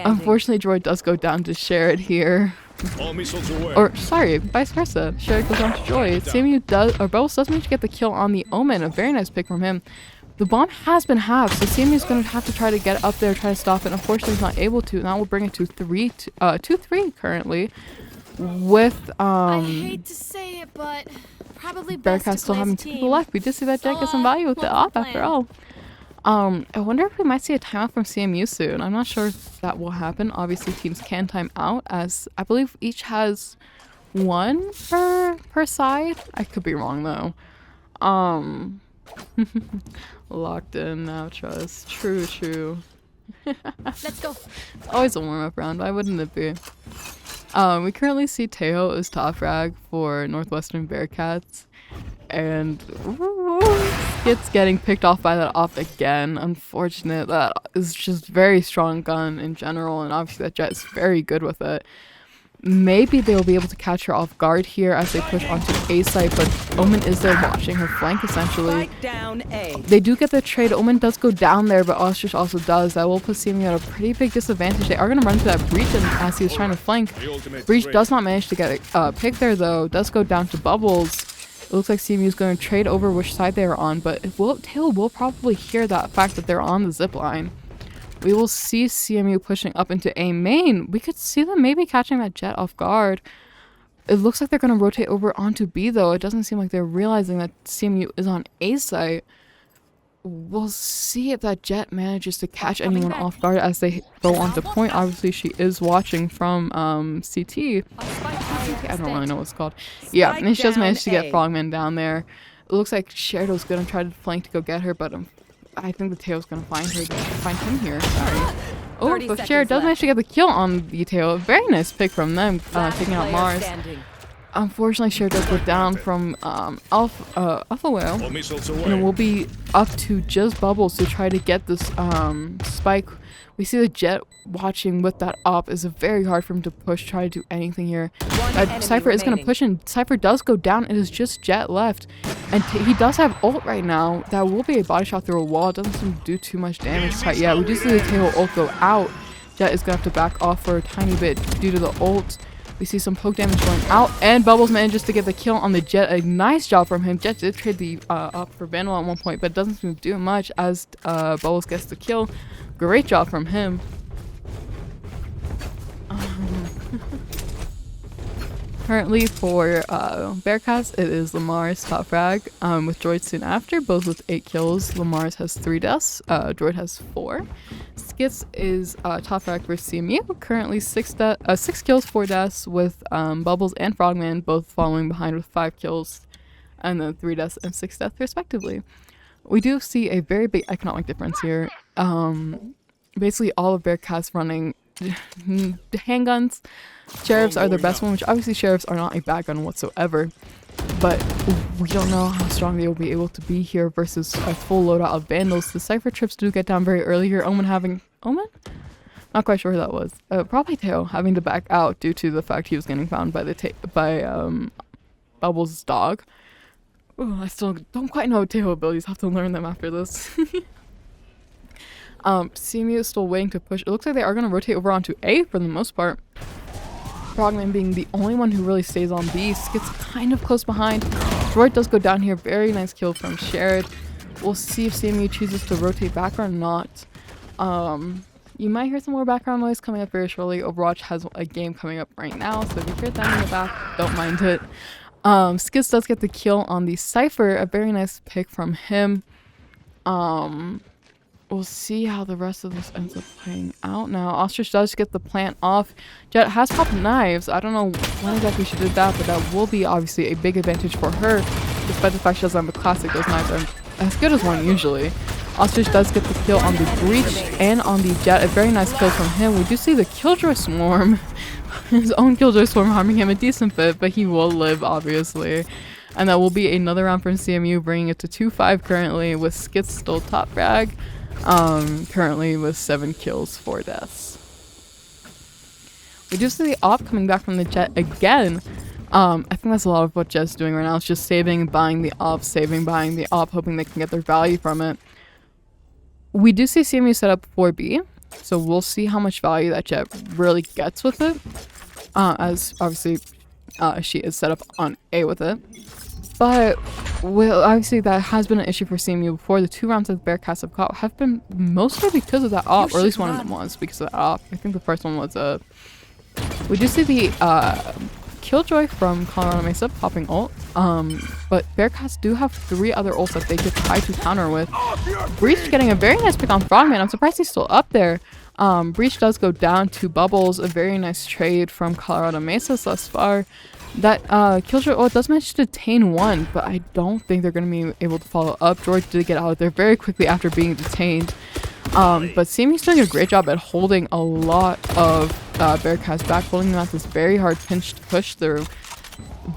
Unfortunately, Droid does go down to Sherrod here. All missiles away. Or sorry, vice versa. Sherrod goes down to Droid. CMU does, or Bubbles does manage to get the kill on the Omen. A very nice pick from him. The bomb has been halved, so CMU is going to have to try to get up there, try to stop it. Unfortunately, he's not able to, and that will bring it to 2-3 currently. With I hate to say it, but probably best Bearcat to still play as having a 2 team. people left. We did see that Jet get some value with the op after all. I wonder if we might see a timeout from CMU soon. I'm not sure if that will happen. Obviously, teams can time out, as I believe each has 1 per side. I could be wrong though. Locked in now, trust. True. Let's go. It's always a warm-up round. Why wouldn't it be? We currently see Teo as top frag for Northwestern Bearcats, and it's getting picked off by that op again. Unfortunate. That is just very strong gun in general, and obviously that Jet is very good with it. Maybe they'll be able to catch her off guard here as they push onto A site, but Omen is there watching her flank essentially. Down A. They do get the trade. Omen does go down there, but Ostrich also does. That will put CMU at a pretty big disadvantage. They are going to run to that breach and as he was trying to flank. Breach does not manage to get a pick there though. Does go down to Bubbles. It looks like CMU is going to trade over which side they are on, but Tail will probably hear that fact that they're on the zip line. We will see CMU pushing up into A main. We could see them maybe catching that Jet off guard. It looks like they're going to rotate over onto B though. It doesn't seem like they're realizing that CMU is on A site. We'll see if that Jet manages to catch anyone off guard as they go onto point. Obviously, she is watching from CT. I don't really know what it's called. Yeah, and she does manage to get Frogman down there. It looks like Sherido's going to try to flank to go get her, but I think the Tail's going to find him here. Sorry. Oh, but Sherrod does manage to get the kill on the Tail. Very nice pick from them, taking out Mars. Unfortunately, Sherrod does go down from Alpha Whale, and it will be up to just Bubbles to try to get this spike. We see the Jet watching with that op. Is very hard for him to push, try to do anything here. Cypher is going to push in. Cypher does go down. It is just Jet left. And he does have ult right now. That will be a body shot through a wall. It doesn't seem to do too much damage quite yet. We do see the Tail ult go out. Jet is going to have to back off for a tiny bit due to the ult. We see some poke damage going out. And Bubbles manages to get the kill on the Jet. A nice job from him. Jet did trade the up for Vandal at one point, but doesn't seem to do much as Bubbles gets the kill. Great job from him. Currently for Bearcats, it is Lamar's top frag with Droid soon after, both with 8 kills. Lamar's has 3 deaths, Droid has 4. Skits is top frag for CMU, currently 6 kills, 4 deaths with Bubbles and Frogman both following behind with 5 kills and then 3 deaths and 6 deaths respectively. We do see a very big economic difference here. Basically all of Bearcats running handguns. Sheriffs are their best one, which obviously Sheriffs are not a bad gun whatsoever, but we don't know how strong they will be able to be here versus a full loadout of Vandals. The Cypher trips do get down very early here. Omen? Not quite sure who that was. Probably Teo having to back out due to the fact he was getting found by Bubbles' dog. Ooh, I still don't quite know Teo abilities. Have to learn them after this. CMU is still waiting to push. It looks like they are going to rotate over onto A for the most part. Frogman being the only one who really stays on B. Gets kind of close behind. Droid does go down here. Very nice kill from Sherrod. We'll see if CMU chooses to rotate back or not. You might hear some more background noise coming up very shortly. Overwatch has a game coming up right now, so if you hear that in the back, don't mind it. Skids does get the kill on the Cypher. A very nice pick from him. We'll see how the rest of this ends up playing out now. Ostrich does get the plant off. Jet has popped knives. I don't know when exactly she did that, but that will be obviously a big advantage for her. Despite the fact she doesn't have a classic, those knives are as good as one usually. Ostrich does get the kill on the breach and on the Jet. A very nice kill from him. We do see the Killjoy Swarm. His own Killjoy Swarm harming him a decent bit, but he will live obviously. And that will be another round from CMU, bringing it to 2-5 currently, with Skits still top frag. Currently with 7 kills, 4 deaths. We do see the op coming back from the Jet again. I think that's a lot of what Jet's doing right now. It's just saving, buying the op, saving, buying the op, hoping they can get their value from it. We do see CMU set up 4B, so we'll see how much value that Jet really gets with it. As obviously she is set up on A with it. But well, obviously that has been an issue for CMU before. The 2 rounds that the Bearcats have got have been mostly because of that op, or at least one of them was because of that op. I think the first one was we do see the Killjoy from Colorado Mesa popping ult, but Bearcats do have 3 other ults that they could try to counter with. Breach getting a very nice pick on Frogman. I'm surprised he's still up there. Breach does go down to Bubbles, a very nice trade from Colorado Mesa thus far. That Killjoy ult does manage to detain 1, but I don't think they're going to be able to follow up. George did get out there very quickly after being detained. But CMU's doing a great job at holding a lot of Bearcats back, holding them at this very hard pinch to push through.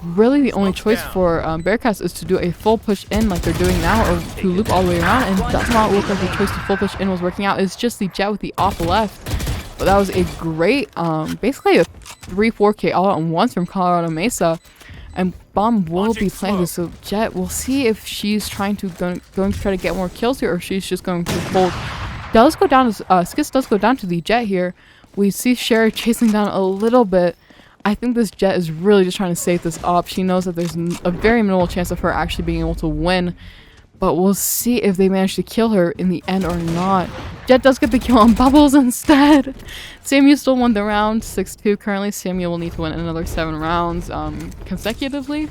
Really the only choice for Bearcats is to do a full push in like they're doing now, or to loop all the way around, and it does not look like the choice to full push in was working out. It's just the Jet with the off left. But that was a great, basically a 3-4K all at once from Colorado Mesa. And Bomb will be planted, so Jet, we'll see if she's trying to going to try to get more kills here, or she's just going to hold. Does go down to Skits does go down to the Jet here. We see Cher chasing down a little bit. I think this Jet is really just trying to save this op. She knows that there's a very minimal chance of her actually being able to win. But we'll see if they manage to kill her in the end or not. Jet does get the kill on Bubbles instead. CMU still won the round 6-2. Currently, CMU will need to win another 7 rounds consecutively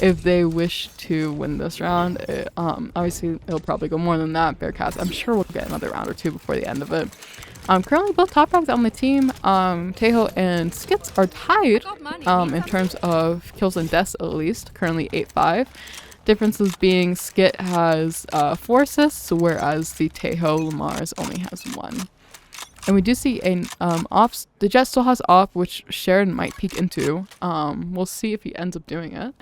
if they wish to win this round. Obviously, it'll probably go more than that. Bearcats, I'm sure we'll get another round or 2 before the end of it. Currently, both top dogs on the team, Tejo and Skits, are tied in terms of kills and deaths at least. Currently 8-5. Differences being Skit has 4 assists, whereas the Tejo Lamar's only has 1. And we do see an ops. The Jet still has op, which Sharon might peek into. We'll see if he ends up doing it.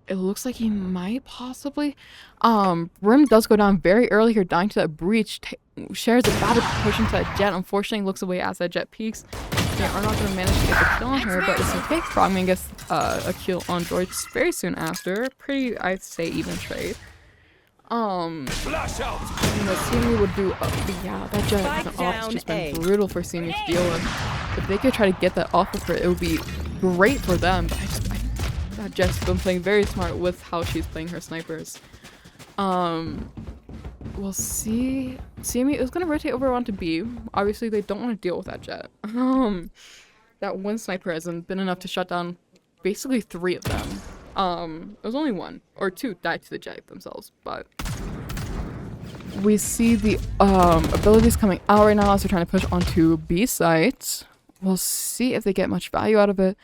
It looks like he might possibly. Rim does go down very early here, dying to that breach. Shares about to push into that Jet. Unfortunately, looks away as that Jet peeks. They are not going to manage to get the kill on her, but it's okay. Frogman gets a kill on George very soon after. Pretty, I'd say, even trade. CMU would do. Yeah, that Jet as an off has just been brutal for CMU to deal with. If they could try to get that off of her, it would be great for them. But that Jet's been playing very smart with how she's playing her snipers. We'll see. CMU is going to rotate over onto B. Obviously, they don't want to deal with that Jet. That one sniper hasn't been enough to shut down basically 3 of them. It was only 1 or 2 died to the Jet themselves, but we see the abilities coming out right now as they're trying to push onto B sites. We'll see if they get much value out of it,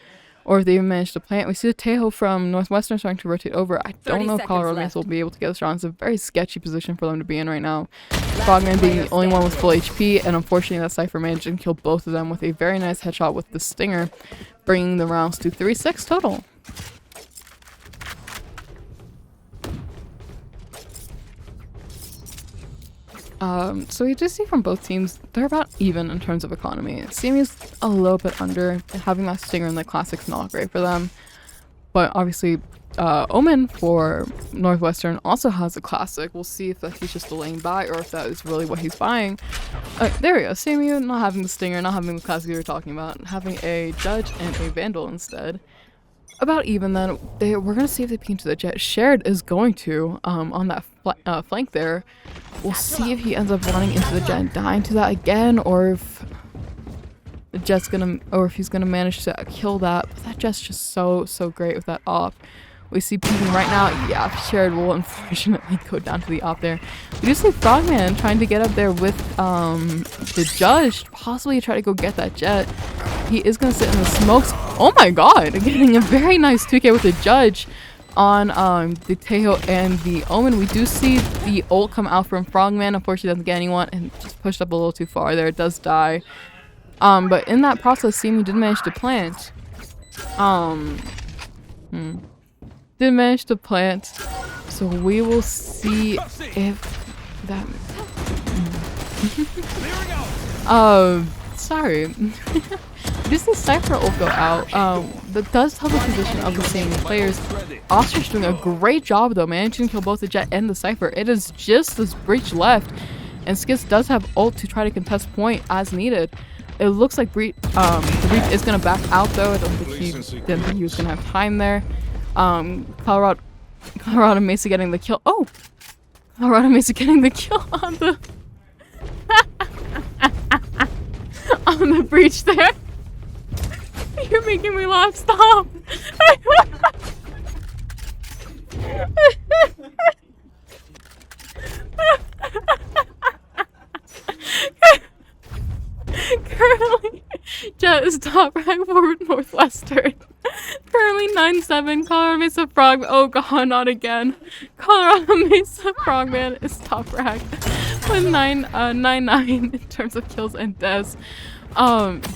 or if they even manage to plant. We see the Tejo from Northwestern starting to rotate over. I don't know if Colorado Mesa will be able to get this round. It's a very sketchy position for them to be in right now. Frogman being the only one with full HP, and unfortunately that Cypher managed to kill both of them with a very nice headshot with the Stinger, bringing the rounds to 3-6 total. So you just see from both teams, they're about even in terms of economy. CMU's a little bit under. Having that Stinger in the Classic's not great for them. But obviously, Omen for Northwestern also has a Classic. We'll see if he's just delaying buy or if that is really what he's buying. There we go. CMU not having the Stinger, not having the Classic we were talking about. Having a Judge and a Vandal instead. About even then. We're going to see if they peek into the Jet. Shared is going to on that flank there. We'll see if he ends up running into the Jet and dying to that again, or if the Jet's gonna, or if he's gonna manage to kill that. But that Jet's just so great with that op. We see peeking right now. Yeah, Shared will unfortunately go down to the op there. We do see Frogman trying to get up there with the Judge, possibly try to go get that Jet. He is gonna sit in the smokes. Oh my god, getting a very nice 2K with the Judge on the Tejo and the Omen. We do see the ult come out from Frogman. Unfortunately doesn't get anyone and just pushed up a little too far there. It does die. But in that process, CMU did manage to plant. Did manage to plant. So we will see if that sorry. This is Cypher will go out. That does tell the position of the same players. Ostrich doing a great job though, managing to kill both the Jet and the Cypher. It is just this breach left, and Skits does have ult to try to contest point as needed. It looks like the breach is gonna back out though. I don't think he didn't think he was gonna have time there. Colorado Mesa getting the kill. Oh, Colorado Mesa getting the kill on the on the breach there. You're making me laugh. Stop. Currently, Jet is top rank for Northwestern. Currently 9-7. Colorado Mesa Frog. Oh god, not again. Colorado Mesa Frogman is top rank with 9-9 in terms of kills and deaths.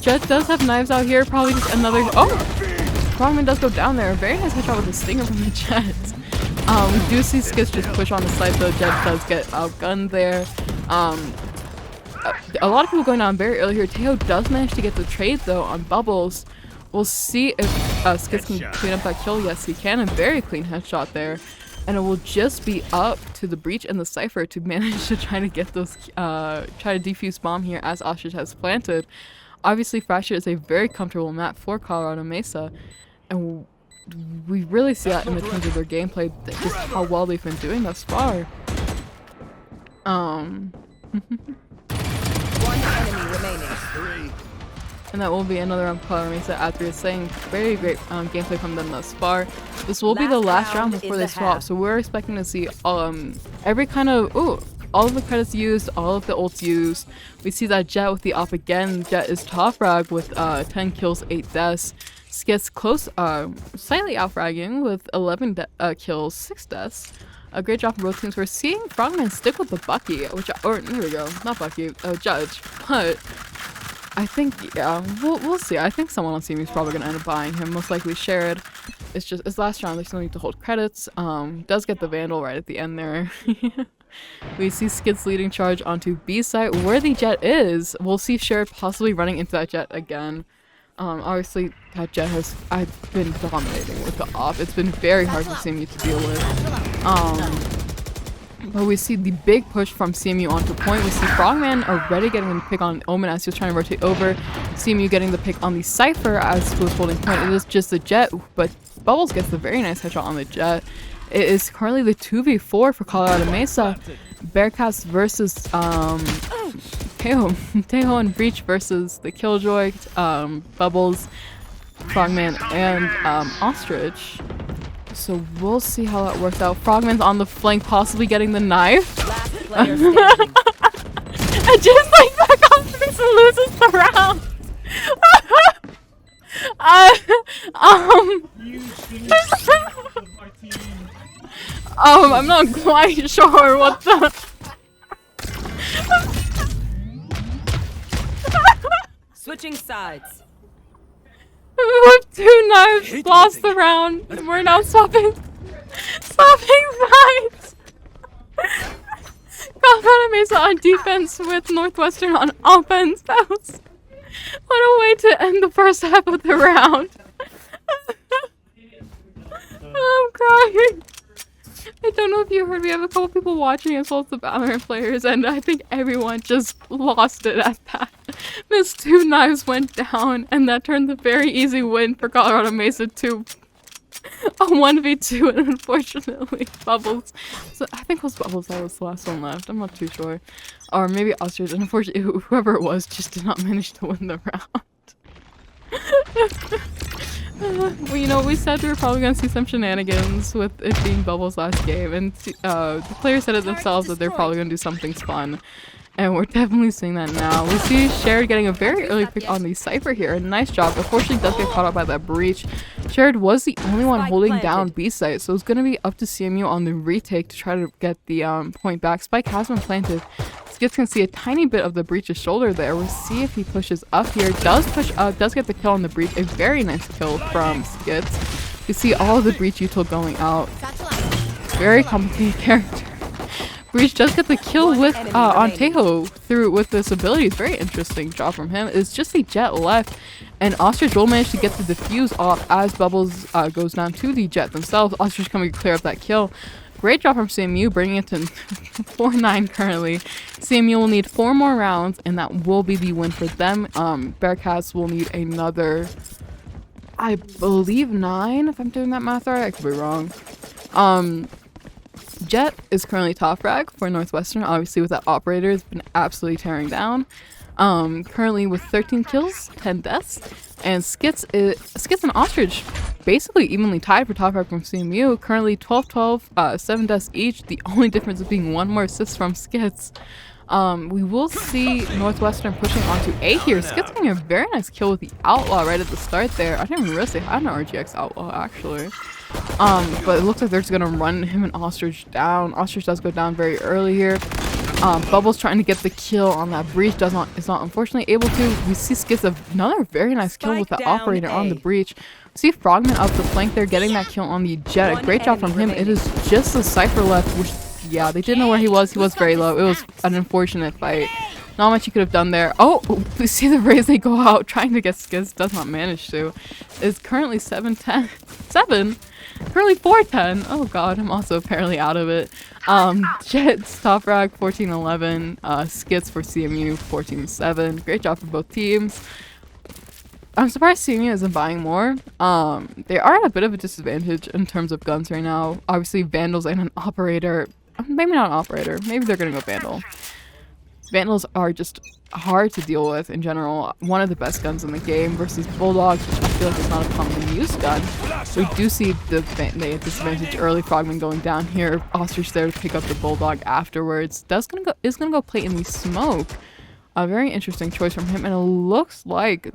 Jet does have knives out here. Probably just another. Oh, Frogman does go down there. Very nice headshot with the stinger from the Jet. We do see Skits just push on the side though. Jet does get outgunned there. A lot of people going down very early here. Teo does manage to get the trade though on Bubbles. We'll see if Skits can clean up that kill. Yes, he can. A very clean headshot there. And it will just be up to the Breach and the Cypher to manage to try to get those, try to defuse bomb here as Ostrich has planted. Obviously, Fracture is a very comfortable map for Colorado Mesa. And we really see that in the terms of their gameplay, just how well they've been doing thus far. One enemy remaining. And that will be another round for Colorado Mesa after saying very great gameplay from them thus far. This will be the last round before they swap, so we're expecting to see every kind of all of the credits used, all of the ults used. We see that Jet with the op again. Jet is top frag with 10 kills, 8 deaths. Skits close, slightly out fragging with 11 kills, 6 deaths. A great job from both teams. We're seeing Frogman stick with the Bucky, there we go, not Bucky, Judge. But I think, yeah, we'll see. I think someone on CMU is probably gonna end up buying him, most likely Shared. It's just, it's last round, they still need to hold credits. Does get the Vandal right at the end there. We see Skid's leading charge onto B site where the Jet is. We'll see Shared possibly running into that Jet again. Obviously that Jet has, I've been dominating with the op. It's been very hard for CMU to deal with. But we see the big push from CMU onto point. We see Frogman already getting the pick on Omen as he was trying to rotate over. CMU getting the pick on the Cypher as he was holding point. It is just the Jet, but Bubbles gets the very nice headshot on the Jet. It is currently the 2v4 for Colorado Mesa. Bearcats versus Teho and Breach versus the Killjoy, Bubbles, Frogman, and Ostrich. So we'll see how that works out. Frogman's on the flank, possibly getting the knife. And just like that, Ostrich loses the round. I'm not quite sure what the. Switching sides. With 2 knives, lost the round. We're now swapping sides. Colorado Mesa on defense with Northwestern on offense. That was what a way to end the first half of the round. I'm crying. I don't know if you heard, we have a couple people watching as well as the Valorant players, and I think everyone just lost it at that. Miss 2 knives went down, and that turned the very easy win for Colorado Mesa to a 1v2, and unfortunately Bubbles, so I think it was Bubbles that was the last one left, I'm not too sure. Or maybe Ostrich, and unfortunately whoever it was just did not manage to win the round. Well, you know, we said we were probably going to see some shenanigans with it being Bubbles' last game, and the players said it themselves that they're probably going to do something fun. And we're definitely seeing that now. We see Shared getting a very early pick on the Cypher here. Nice job. Unfortunately, does get caught up by that breach. Shared was the only one holding down B site, so it's going to be up to CMU on the retake to try to get the point back. Spike has been planted. Skits can see a tiny bit of the breach's shoulder there. We'll see if he pushes up here. Does push up, does get the kill on the breach. A very nice kill from Skits. You see all of the breach util going out. Very complicated character. Breach does get the kill One with enemy on remaining. Teho through with this ability. It's very interesting job from him. It's just a Jet left, and Ostrich will manage to get the defuse off as Bubbles goes down to the Jet themselves. Ostrich coming to clear up that kill. Great job from CMU, bringing it to 4-9 currently. CMU will need 4 more rounds, and that will be the win for them. Bearcats will need another, I believe, 9, if I'm doing that math right. I could be wrong. Jet is currently top frag for Northwestern, obviously with that operator. Has been absolutely tearing down. Currently with 13 kills, 10 deaths, and Skits and Ostrich basically evenly tied for top frag from CMU. Currently 12-12, 7 deaths each. The only difference is being 1 more assist from Skits. We will see Northwestern pushing onto A here. Skits getting a very nice kill with the Outlaw right at the start there. I didn't even realize they had an RGX Outlaw actually. But it looks like they're just gonna run him and Ostrich down. Ostrich does go down very early here. Bubbles trying to get the kill on that Breach is not unfortunately able to. We see Skits another very nice kill with the operator on the Breach. See Frogman up the flank there getting that kill on the Jet. A great job from him. It is just the Cypher left, which yeah, they didn't know where he was. He was very low. It was an unfortunate fight. Not much you could have done there. Oh, we see the Rays, they go out trying to get Skits. Does not manage to. It's currently 7-10. 7? Currently 4-10. Oh god, I'm also apparently out of it. Jets top frag 14-11. Skits for CMU 14-7. Great job for both teams. I'm surprised CMU isn't buying more. They are at a bit of a disadvantage in terms of guns right now. Obviously, Vandals and an operator. Maybe not an operator. Maybe they're gonna go Vandal. Vandals are just hard to deal with in general. One of the best guns in the game versus Bulldogs, which I feel like is not a commonly used gun. We do see the disadvantage early. Frogman going down here. Ostrich there to pick up the Bulldog afterwards. Is gonna go play in the smoke. A very interesting choice from him, and it looks like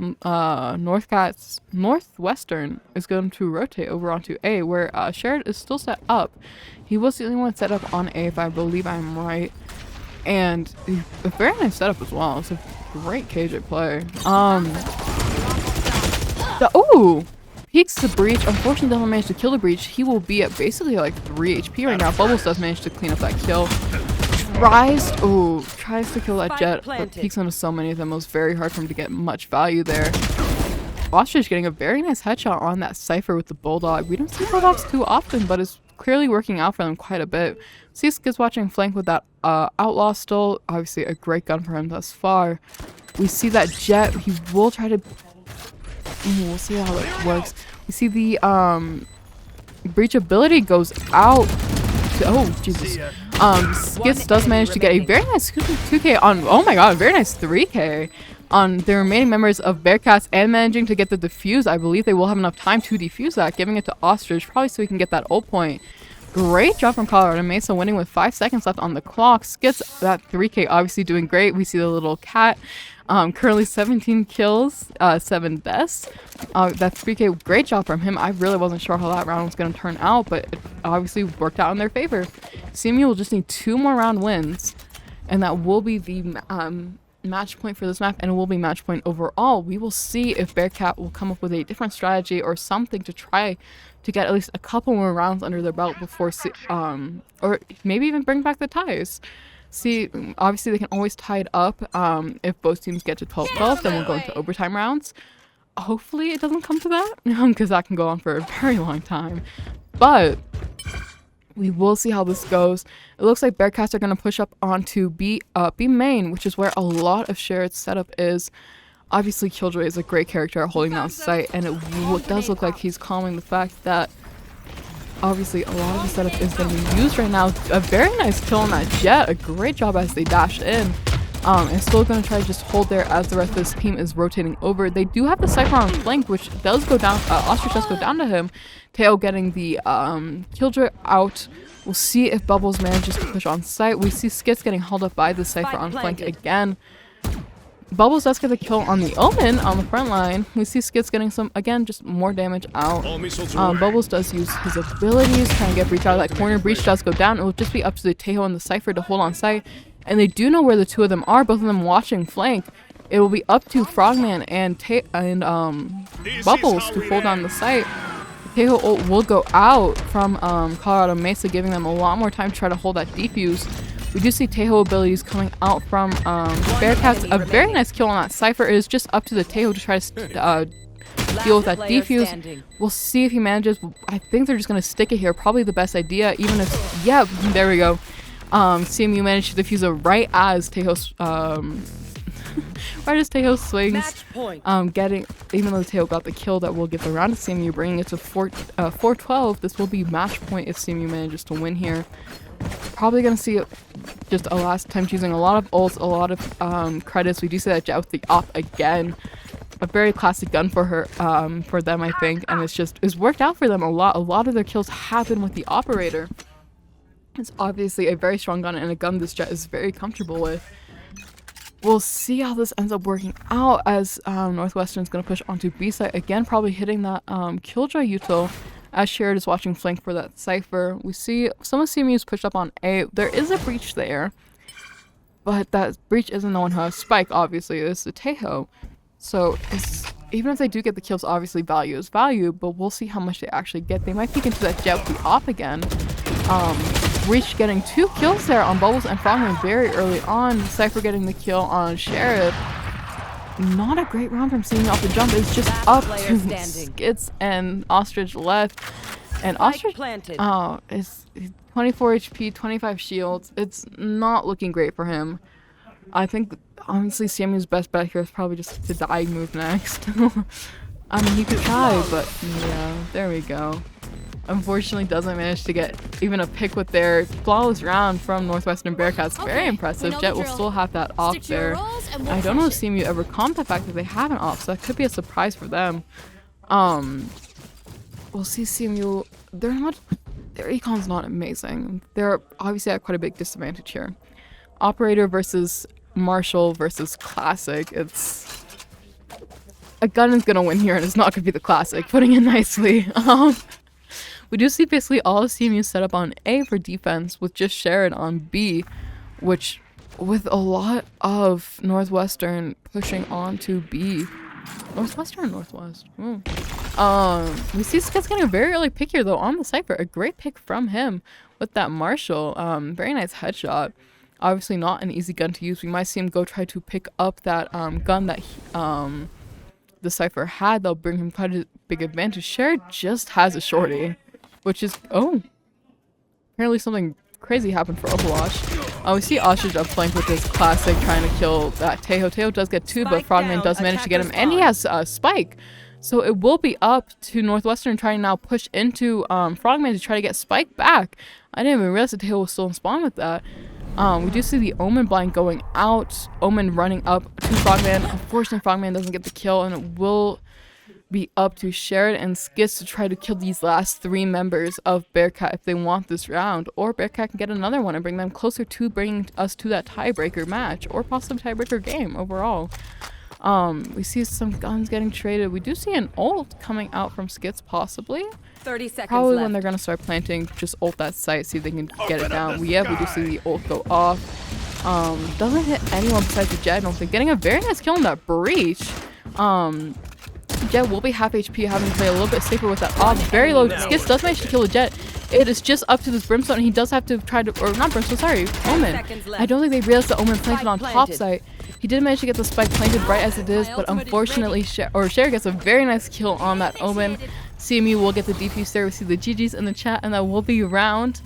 Northwestern is going to rotate over onto A, where Sherrod is still set up. He was the only one set up on A, if I believe I'm right. And a very nice setup as well. It's a great KJ play. Ooh! Peeks the Breach. Unfortunately doesn't manage to kill the Breach. He will be at basically like 3 HP right now. Bubbles does manage to clean up that kill. Tries to kill that Jet, but peeks onto so many of them. It was very hard for him to get much value there. Ostrich getting a very nice headshot on that Cypher with the Bulldog. We don't see Bulldogs too often, but it's clearly working out for them quite a bit. See Skits watching flank with that Outlaw still. Obviously a great gun for him thus far. We see that Jet. He will try to... we'll see how it works. We see the Breach ability goes out to... oh, Jesus. Skits does manage to get a very nice 2k on... oh my god, a very nice 3k on the remaining members of Bearcats, and managing to get the defuse. I believe they will have enough time to defuse that, giving it to Ostrich, probably so he can get that ult point. Great job from Colorado Mesa, winning with 5 seconds left on the clock. Skits, that 3k obviously doing great. We see the little cat. Currently 17 kills, 7 deaths. That 3k, great job from him. I really wasn't sure how that round was going to turn out, but it obviously worked out in their favor. CMU will just need 2 more round wins, and that will be the match point for this map, and it will be match point overall. We will see if Bearcat will come up with a different strategy or something to try to get at least a couple more rounds under their belt before or maybe even bring back the ties. See, obviously they can always tie it up if both teams get to 12-12, then we'll go into overtime rounds. Hopefully it doesn't come to that, because that can go on for a very long time. But we will see how this goes. It looks like Bearcats are going to push up onto B main, which is where a lot of Sherrod's setup is. Obviously, Killjoy is a great character at holding down sight, and it does look like he's calming the fact that obviously a lot of the setup is going to be used right now. A very nice kill on that Jet. A great job as they dash in. And still going to try to just hold there as the rest of this team is rotating over. They do have the Cypher on flank, which does go down. Ostrich does go down to him. Teo getting the Killjoy out. We'll see if Bubbles manages to push on site. We see Skits getting held up by the Cypher on flank again. Bubbles does get the kill on the Omen on the front line. We see Skits getting some, again, just more damage out. Bubbles does use his abilities, trying to get Breach out of that corner. Breach does go down. It will just be up to the Tejo and the Cypher to hold on site. And they do know where the two of them are, both of them watching flank. It will be up to Frogman and Bubbles to hold on the site. Tejo ult will go out from Colorado Mesa, giving them a lot more time to try to hold that defuse. We do see Teho abilities coming out from Bearcats. A very nice kill on that Cypher. It is just up to the Teho to try to deal with that defuse. We'll see if he manages. I think they're just going to stick it here. Probably the best idea, even if... Yeah, there we go. CMU managed to defuse it right as Teho... right as Teho swings. Getting... Even though Teho got the kill, that will get the round to CMU, bringing it to 4-12. This will be match point if CMU manages to win here. Probably going to see just a last time choosing a lot of ults, a lot of credits. We do see that Jet with the op again. A very classic gun for her, for them, I think, and it's worked out for them a lot. A lot of their kills happen with the operator. It's obviously a very strong gun and a gun this Jet is very comfortable with. We'll see how this ends up working out as Northwestern's going to push onto B site again, probably hitting that Killjoy util as Sherrod is watching flank for that Cypher. We see some of CMU's pushed up on A. There is a breach there, but that breach isn't the one who has Spike, obviously. It's the Teho. So even if they do get the kills, obviously value is value, but we'll see how much they actually get. They might peek into that Jet with the op again. Breach getting 2 kills there on Bubbles and Frogman very early on. Cypher getting the kill on Sherrod. Not a great round from CMU off the jump. It's just up to Skits and Ostrich left. And Ostrich is 24 HP, 25 shields. It's not looking great for him. I think, honestly, CMU's best bet here is probably just to die move next. I mean, he could try, but yeah, there we go. Unfortunately, doesn't manage to get even a pick with their flawless round from Northwestern Bearcats. Very impressive. Jet will still have that off there. I don't know if CMU ever comped the fact that they have an off, so that could be a surprise for them. We'll see CMU. Their econ's not amazing. They're obviously at quite a big disadvantage here. Operator versus Marshall versus Classic. It's a gun is gonna win here, and it's not gonna be the Classic. Putting it nicely. We do see basically all of CMU set up on A for defense with just Sherrod on B, which with a lot of Northwestern pushing on to B. Northwestern or Northwest? We see Skits getting a very early pick here though on the Cypher. A great pick from him with that Marshall. Very nice headshot. Obviously not an easy gun to use. We might see him go try to pick up that gun that the Cypher had. That'll bring him quite a big advantage. Sherrod just has a shorty. Which is, apparently something crazy happened for Overwatch. We see Ostrich up flank with his Classic trying to kill that Teho. Teho does get 2, but Frogman does manage to get him, and he has Spike. So it will be up to Northwestern trying to now push into Frogman to try to get Spike back. I didn't even realize that Teho was still in spawn with that. We do see the Omen blind going out. Omen running up to Frogman. Unfortunately, Frogman doesn't get the kill, and it will be up to Sherrod and Skits to try to kill these last 3 members of Bearcat if they want this round, or Bearcat can get another one and bring them closer to bringing us to that tiebreaker match, or possibly tiebreaker game overall. We see some guns getting traded. We do see an ult coming out from Skits possibly. 30 seconds Probably left. when they're gonna start planting, just ult that site, see if they can get it down. We do see the ult go off. Doesn't hit anyone besides the Jet, I don't think. Getting a very nice kill in that breach. Jet will be half HP, having to play a little bit safer with that off. Very low. Skits does manage to kill the Jet. It is just up to this Brimstone, and he does have to try to, or not Brimstone, sorry, Omen. I don't think they realized the Omen planted on top site. He did manage to get the Spike planted right as it is, but unfortunately, Sherrod gets a very nice kill on that Omen. CMU will get the defuse there. We see the GGs in the chat, and that will be round.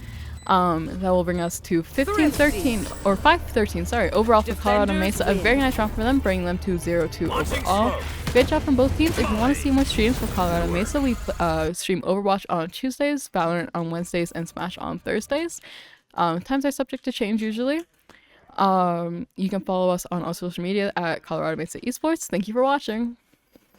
That will bring us to 15-13, or 5-13, sorry, overall for Colorado Mesa. A very nice round for them, bringing them to 0-2 overall. Great job from both teams. If you want to see more streams from Colorado Mesa, we stream Overwatch on Tuesdays, Valorant on Wednesdays, and Smash on Thursdays. Times are subject to change usually. You can follow us on all social media at Colorado Mesa Esports. Thank you for watching.